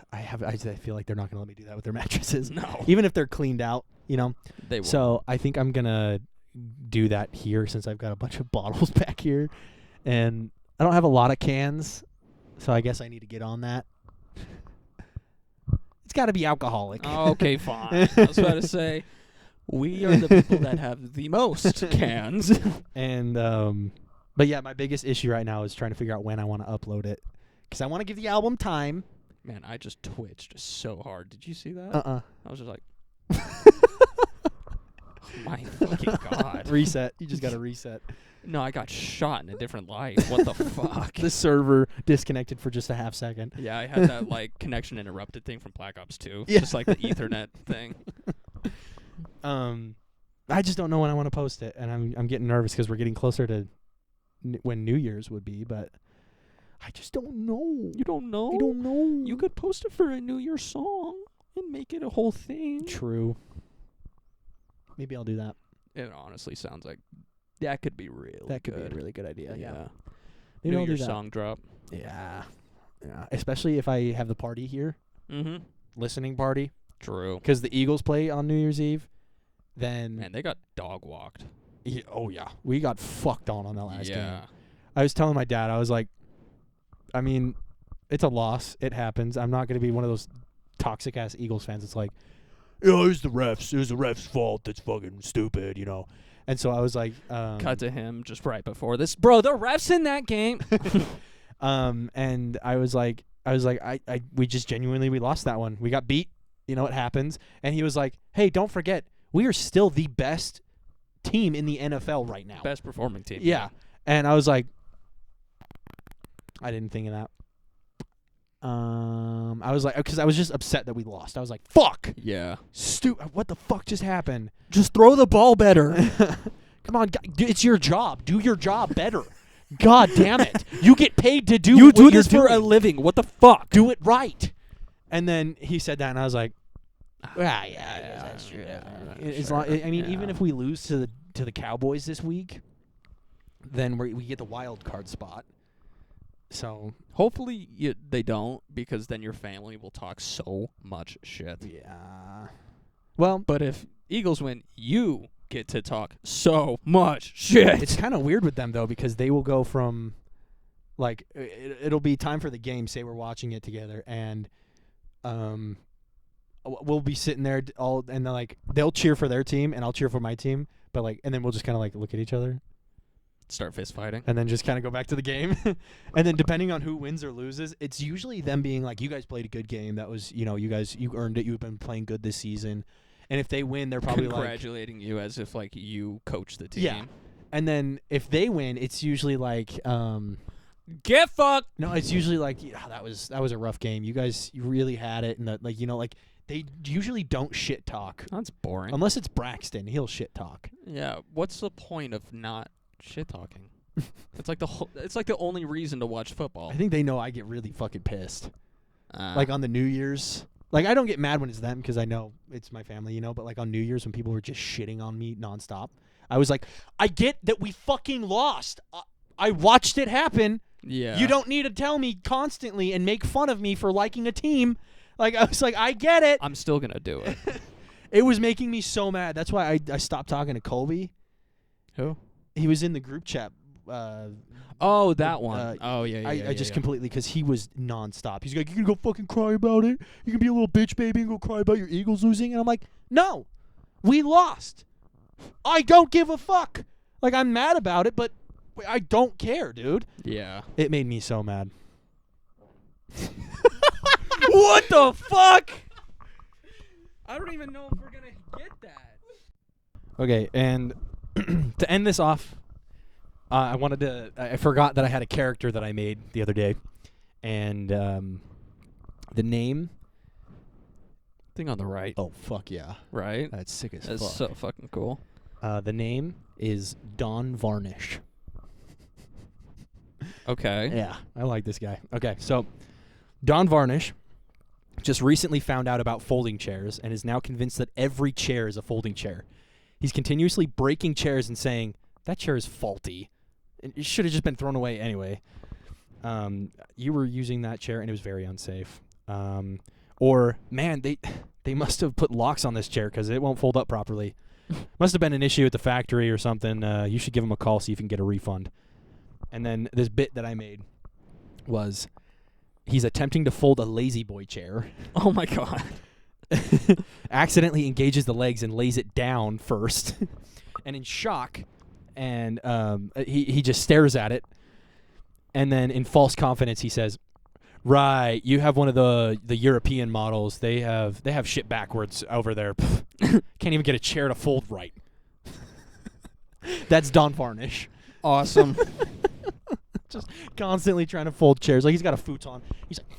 Speaker 4: feel like they're not gonna let me do that with their mattresses.
Speaker 3: No.
Speaker 4: Even if they're cleaned out, you know.
Speaker 3: They won't.
Speaker 4: So I think I'm gonna do that here since I've got a bunch of bottles back here, and I don't have a lot of cans, so I guess I need to get on that. It's got to be alcoholic.
Speaker 3: Okay, fine. I was about to say, we are the people that have the most cans.
Speaker 4: And but yeah, my biggest issue right now is trying to figure out when I want to upload it, because I want to give the album time.
Speaker 3: Man, I just twitched so hard. Did you see that?
Speaker 4: I
Speaker 3: was just like, oh my fucking God.
Speaker 4: Reset. You just got to reset.
Speaker 3: No, I got shot in a different life. What the fuck?
Speaker 4: The server disconnected for just a half second.
Speaker 3: Yeah, I had that like connection interrupted thing from Black Ops 2.
Speaker 4: Yeah.
Speaker 3: Just like the Ethernet thing.
Speaker 4: I just don't know when I want to post it, and I'm getting nervous because we're getting closer to when New Year's would be, but I just don't know.
Speaker 3: You don't know?
Speaker 4: I don't know.
Speaker 3: You could post it for a New Year's song and make it a whole thing.
Speaker 4: True. Maybe I'll do that.
Speaker 3: It honestly sounds like that could be real.
Speaker 4: That could
Speaker 3: good.
Speaker 4: be a really good idea.
Speaker 3: Yeah.
Speaker 4: Maybe
Speaker 3: New
Speaker 4: I'll do
Speaker 3: Year's
Speaker 4: that.
Speaker 3: song drop.
Speaker 4: Yeah. Yeah. Especially if I have the party here,
Speaker 3: Mm-hmm.
Speaker 4: listening party,
Speaker 3: True.
Speaker 4: because the Eagles play on New Year's Eve. Then
Speaker 3: Man, they got dog walked.
Speaker 4: oh yeah, we got fucked on that last game.
Speaker 3: Yeah.
Speaker 4: I was telling my dad, I was like, I mean, it's a loss. It happens. I'm not going to be one of those toxic ass Eagles fans. It's like, it was the refs. It was the refs' fault. That's fucking stupid, you know. And so I was like,
Speaker 3: Cut to him just right before this. Bro, the refs in that game.
Speaker 4: and I was like, we just genuinely, we lost that one. We got beat. You know, it happens. And he was like, hey, don't forget, we are still the best team in the NFL right now.
Speaker 3: Best performing team.
Speaker 4: Yeah. And I was like, I didn't think of that. I was like, because I was just upset that we lost. I was like, fuck.
Speaker 3: Yeah.
Speaker 4: What the fuck just happened?
Speaker 3: Just throw the ball better.
Speaker 4: Come on, it's your job. Do your job better. God damn it. You get paid to do
Speaker 3: You
Speaker 4: what
Speaker 3: do
Speaker 4: you're
Speaker 3: this for a
Speaker 4: doing.
Speaker 3: living. What the fuck?
Speaker 4: Do it right. And then he said that, and I was like, yeah, that's true. I mean, even if we lose to the Cowboys this week, then we get the wild card spot. So
Speaker 3: Hopefully they don't, because then your family will talk so much shit.
Speaker 4: yeah. Well,
Speaker 3: But if Eagles win, you get to talk so much shit.
Speaker 4: it's kind of weird with them though, because they will go from like it'll be time for the game. Say we're watching it together, and we'll be sitting there all, and they'll cheer for their team, and I'll cheer for my team. But and then we'll just kind of like look at each other.
Speaker 3: Start fist fighting.
Speaker 4: And then just kind of go back to the game. And then depending on who wins or loses, it's usually them being like, you guys played a good game. That was, you earned it. You've been playing good this season. And if they win, they're probably
Speaker 3: congratulating you as if like you coach the team.
Speaker 4: Yeah. And then if they win, it's usually like,
Speaker 3: Get fucked.
Speaker 4: no, it's usually like, yeah, that was a rough game. You guys, you really had it. And they usually don't shit talk.
Speaker 3: That's boring.
Speaker 4: Unless it's Braxton. He'll shit talk.
Speaker 3: Yeah. What's the point of not shit talking? It's like the only reason to watch football.
Speaker 4: I think they know I get really fucking pissed.
Speaker 3: Uh,
Speaker 4: Like on the New Year's. Like, I don't get mad when it's them because I know it's my family, but like on New Year's when people were just shitting on me nonstop, I was like, I get that we fucking lost. I watched it happen.
Speaker 3: yeah.
Speaker 4: You don't need to tell me constantly and make fun of me for liking a team. Like, I was like, I get it.
Speaker 3: I'm still gonna do it.
Speaker 4: It was making me so mad. That's why I stopped talking to Colby.
Speaker 3: Who?
Speaker 4: He was in the group chat.
Speaker 3: Oh, that one. Yeah.
Speaker 4: I just completely, because he was nonstop. He's like, you can go fucking cry about it. You can be a little bitch baby and go cry about your Eagles losing. And I'm like, no, we lost. I don't give a fuck. Like, I'm mad about it, but I don't care, dude.
Speaker 3: Yeah.
Speaker 4: It made me so mad.
Speaker 3: What the fuck? I don't even know if we're gonna get that.
Speaker 4: Okay, and to end this off, I wanted to. I forgot that I had a character that I made the other day, and the name.
Speaker 3: Thing on the right.
Speaker 4: Oh fuck yeah!
Speaker 3: Right.
Speaker 4: That's sick as
Speaker 3: That's
Speaker 4: fuck.
Speaker 3: so fucking cool.
Speaker 4: The name is Don Varnish.
Speaker 3: Okay.
Speaker 4: Yeah, I like this guy. Okay, so Don Varnish just recently found out about folding chairs and is now convinced that every chair is a folding chair. He's continuously breaking chairs and saying, that chair is faulty. It should have just been thrown away anyway. You were using that chair and it was very unsafe. Or, man, they must have put locks on this chair because it won't fold up properly. Must have been an issue at the factory or something. You should give them a call, see if you can get a refund. And then this bit that I made was he's attempting to fold a lazy boy chair.
Speaker 3: Oh my god.
Speaker 4: Accidentally engages the legs and lays it down first. And in shock, and he just stares at it. And then in false confidence, he says, right, you have one of the European models. They have shit backwards over there. Can't even get a chair to fold right. That's Don Varnish.
Speaker 3: Awesome.
Speaker 4: Just constantly trying to fold chairs. Like, he's got a futon. He's like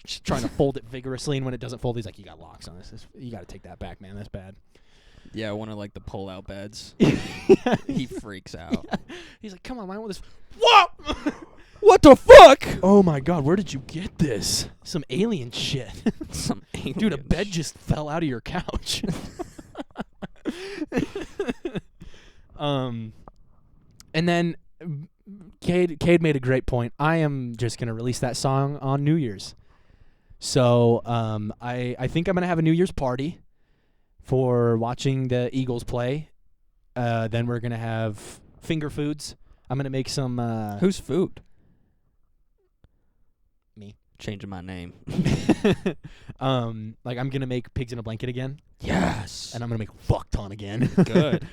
Speaker 4: just trying to fold it vigorously, and when it doesn't fold, he's like, you got locks on this. You got to take that back, man. That's bad.
Speaker 3: Yeah, one of like the pull-out beds.
Speaker 4: Yeah.
Speaker 3: He freaks out.
Speaker 4: Yeah. He's like, come on, man, I want this. What?
Speaker 3: What the fuck?
Speaker 4: Oh, my God, where did you get this? Some alien shit.
Speaker 3: Some
Speaker 4: Dude, a bed just fell out of your couch. And then Cade made a great point. I am just going to release that song on New Year's. So I think I'm going to have a New Year's party for watching the Eagles play. Then we're going to have finger foods. I'm going to make some...
Speaker 3: Whose food?
Speaker 4: Me.
Speaker 3: Changing my name.
Speaker 4: I'm going to make pigs in a blanket again.
Speaker 3: Yes.
Speaker 4: And I'm going to make a fuck ton again.
Speaker 3: Good.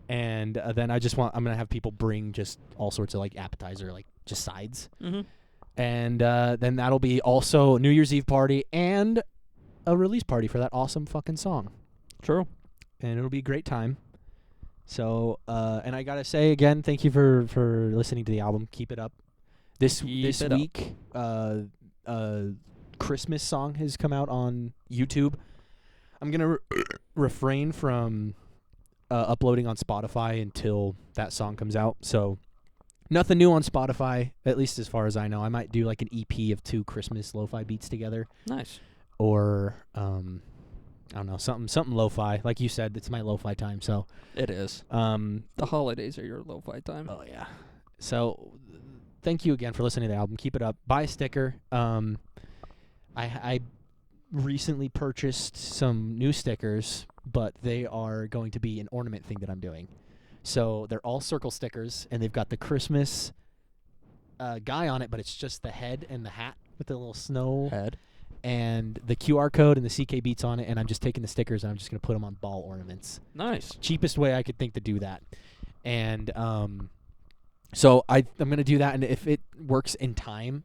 Speaker 4: And then I'm going to have people bring just all sorts of, like, appetizer, like, just sides.
Speaker 3: Mm-hmm.
Speaker 4: And then that'll be also New Year's Eve party and a release party for that awesome fucking song.
Speaker 3: True.
Speaker 4: And it'll be a great time. So, and I got to say, again, thank you for listening to the album. Keep it up. This week, Christmas song has come out on YouTube. I'm going to refrain from... uploading on Spotify until that song comes out. So nothing new on Spotify, at least as far as I know. I might do like an EP of 2 Christmas lo-fi beats together.
Speaker 3: Nice.
Speaker 4: Or I don't know, something lo-fi. Like you said, it's my lo-fi time. So
Speaker 3: It is. The holidays are your lo-fi time.
Speaker 4: oh yeah. So thank you again for listening to the album. Keep it up. Buy a sticker. I recently purchased some new stickers, but they are going to be an ornament thing that I'm doing. So they're all circle stickers, and they've got the Christmas guy on it, but it's just the head and the hat with the little snow
Speaker 3: Head.
Speaker 4: and the QR code and the CK Beats on it, and I'm just taking the stickers and I'm just going to put them on ball ornaments.
Speaker 3: Nice.
Speaker 4: Cheapest way I could think to do that. And so I'm going to do that, and if it works in time,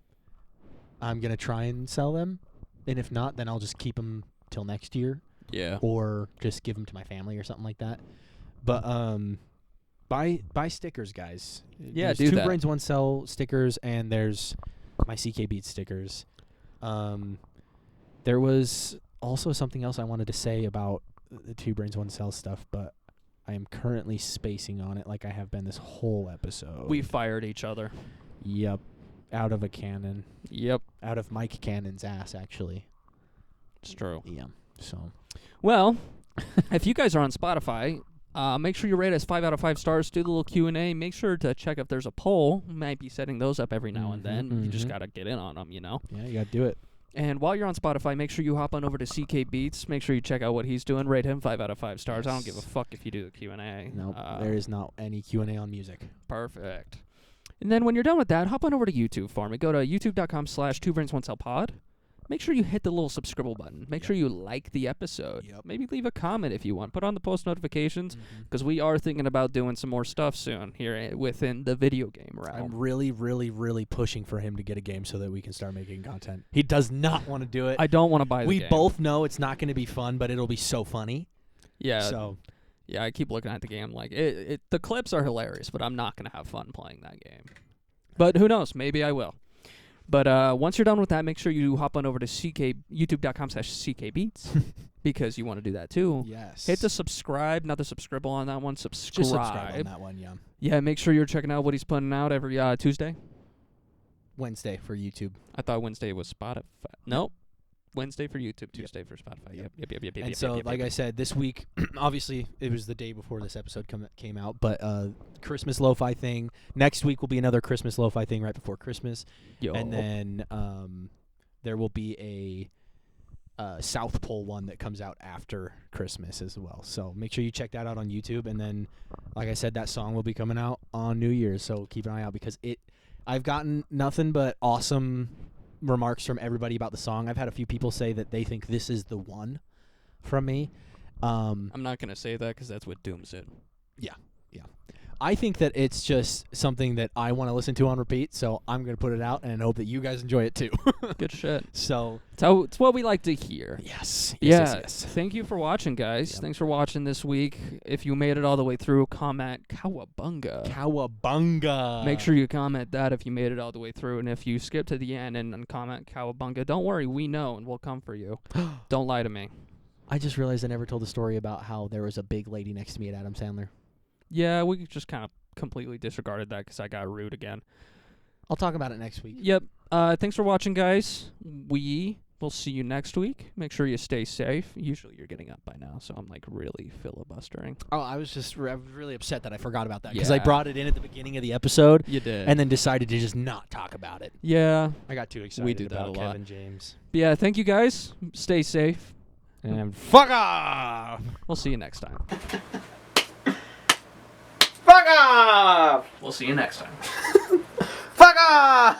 Speaker 4: I'm going to try and sell them. And if not, then I'll just keep them till next year.
Speaker 3: Yeah.
Speaker 4: Or just give them to my family or something like that. But buy stickers, guys.
Speaker 3: Yeah,
Speaker 4: there's
Speaker 3: do
Speaker 4: Two
Speaker 3: that.
Speaker 4: Brains One Cell stickers, and there's my CK Beats stickers. There was also something else I wanted to say about the Two Brains One Cell stuff, but I am currently spacing on it like I have been this whole episode.
Speaker 3: We fired each other.
Speaker 4: Yep. Out of a cannon.
Speaker 3: Yep.
Speaker 4: Out of Mike Cannon's ass, actually.
Speaker 3: It's true.
Speaker 4: Yeah. So.
Speaker 3: Well, if you guys are on Spotify, make sure you rate us 5 out of 5 stars. Do the little Q&A. Make sure to check if there's a poll. We might be setting those up every now and then. You just got to get in on them, you know.
Speaker 4: Yeah, you got to do it.
Speaker 3: And while you're on Spotify, make sure you hop on over to CK Beats. Make sure you check out what he's doing. Rate him 5 out of 5 stars. I don't give a fuck if you do the Q&A.
Speaker 4: Nope, there is not any Q&A on music.
Speaker 3: Perfect. And then when you're done with that, hop on over to YouTube for me. Go to youtube.com/2brains1cellpod. Make sure you hit the little subscribe button. Make sure you like the episode.
Speaker 4: Yep.
Speaker 3: Maybe leave a comment if you want. Put on the post notifications because we are thinking about doing some more stuff soon here within the video game realm.
Speaker 4: I'm really, really, really pushing for him to get a game so that we can start making content. He does not want to do it.
Speaker 3: I don't want to buy the
Speaker 4: We
Speaker 3: game.
Speaker 4: both know it's not going to be fun, but it'll be so funny.
Speaker 3: Yeah.
Speaker 4: So
Speaker 3: Yeah, I keep looking at the game like the clips are hilarious, but I'm not going to have fun playing that game. But who knows? Maybe I will. But once you're done with that, make sure you hop on over to youtube.com/ckbeats because you want to do that too.
Speaker 4: Yes.
Speaker 3: Hit the subscribe, not the subscribble on that one.
Speaker 4: Just subscribe on that one, yeah.
Speaker 3: Yeah, make sure you're checking out what he's putting out every Tuesday.
Speaker 4: Wednesday for YouTube.
Speaker 3: I thought Wednesday was Spotify. Nope. Wednesday for YouTube, Tuesday for Spotify. Yep.
Speaker 4: And so, like I said, this week, obviously, it was the day before this episode came out, but Christmas lo-fi thing. Next week will be another Christmas lo-fi thing right before Christmas.
Speaker 3: Yo.
Speaker 4: And then there will be a South Pole one that comes out after Christmas as well. So make sure you check that out on YouTube. And then, like I said, that song will be coming out on New Year's. So keep an eye out because I've gotten nothing but awesome remarks from everybody about the song. I've had a few people say that they think this is the one from me.
Speaker 3: I'm not going to say that because that's what dooms it.
Speaker 4: Yeah. I think that it's just something that I want to listen to on repeat, so I'm going to put it out and hope that you guys enjoy it too.
Speaker 3: Good shit.
Speaker 4: So
Speaker 3: It's what we like to hear.
Speaker 4: yes.
Speaker 3: Thank you for watching, guys.
Speaker 4: Yep.
Speaker 3: Thanks for watching this week. If you made it all the way through, comment Cowabunga.
Speaker 4: Cowabunga.
Speaker 3: Make sure you comment that if you made it all the way through. And if you skip to the end and comment Cowabunga, don't worry. We know and we'll come for you. Don't lie to me.
Speaker 4: I just realized I never told the story about how there was a big lady next to me at Adam Sandler.
Speaker 3: Yeah, we just kind of completely disregarded that because I got rude again.
Speaker 4: I'll talk about it next week.
Speaker 3: Yep. Thanks for watching, guys. We will see you next week. Make sure you stay safe. Usually you're getting up by now, so I'm like really filibustering.
Speaker 4: Oh, I was really upset that I forgot about that because I
Speaker 3: Yeah.
Speaker 4: brought it in at the beginning of the episode
Speaker 3: You did.
Speaker 4: and then decided to just not talk about it.
Speaker 3: yeah.
Speaker 4: I got too excited
Speaker 3: We do that
Speaker 4: about
Speaker 3: a lot.
Speaker 4: Kevin James.
Speaker 3: But yeah, thank you guys. Stay safe.
Speaker 4: And fuck off!
Speaker 3: We'll see you next time.
Speaker 4: Fuck off!
Speaker 3: We'll see you next time.
Speaker 4: Fuck off!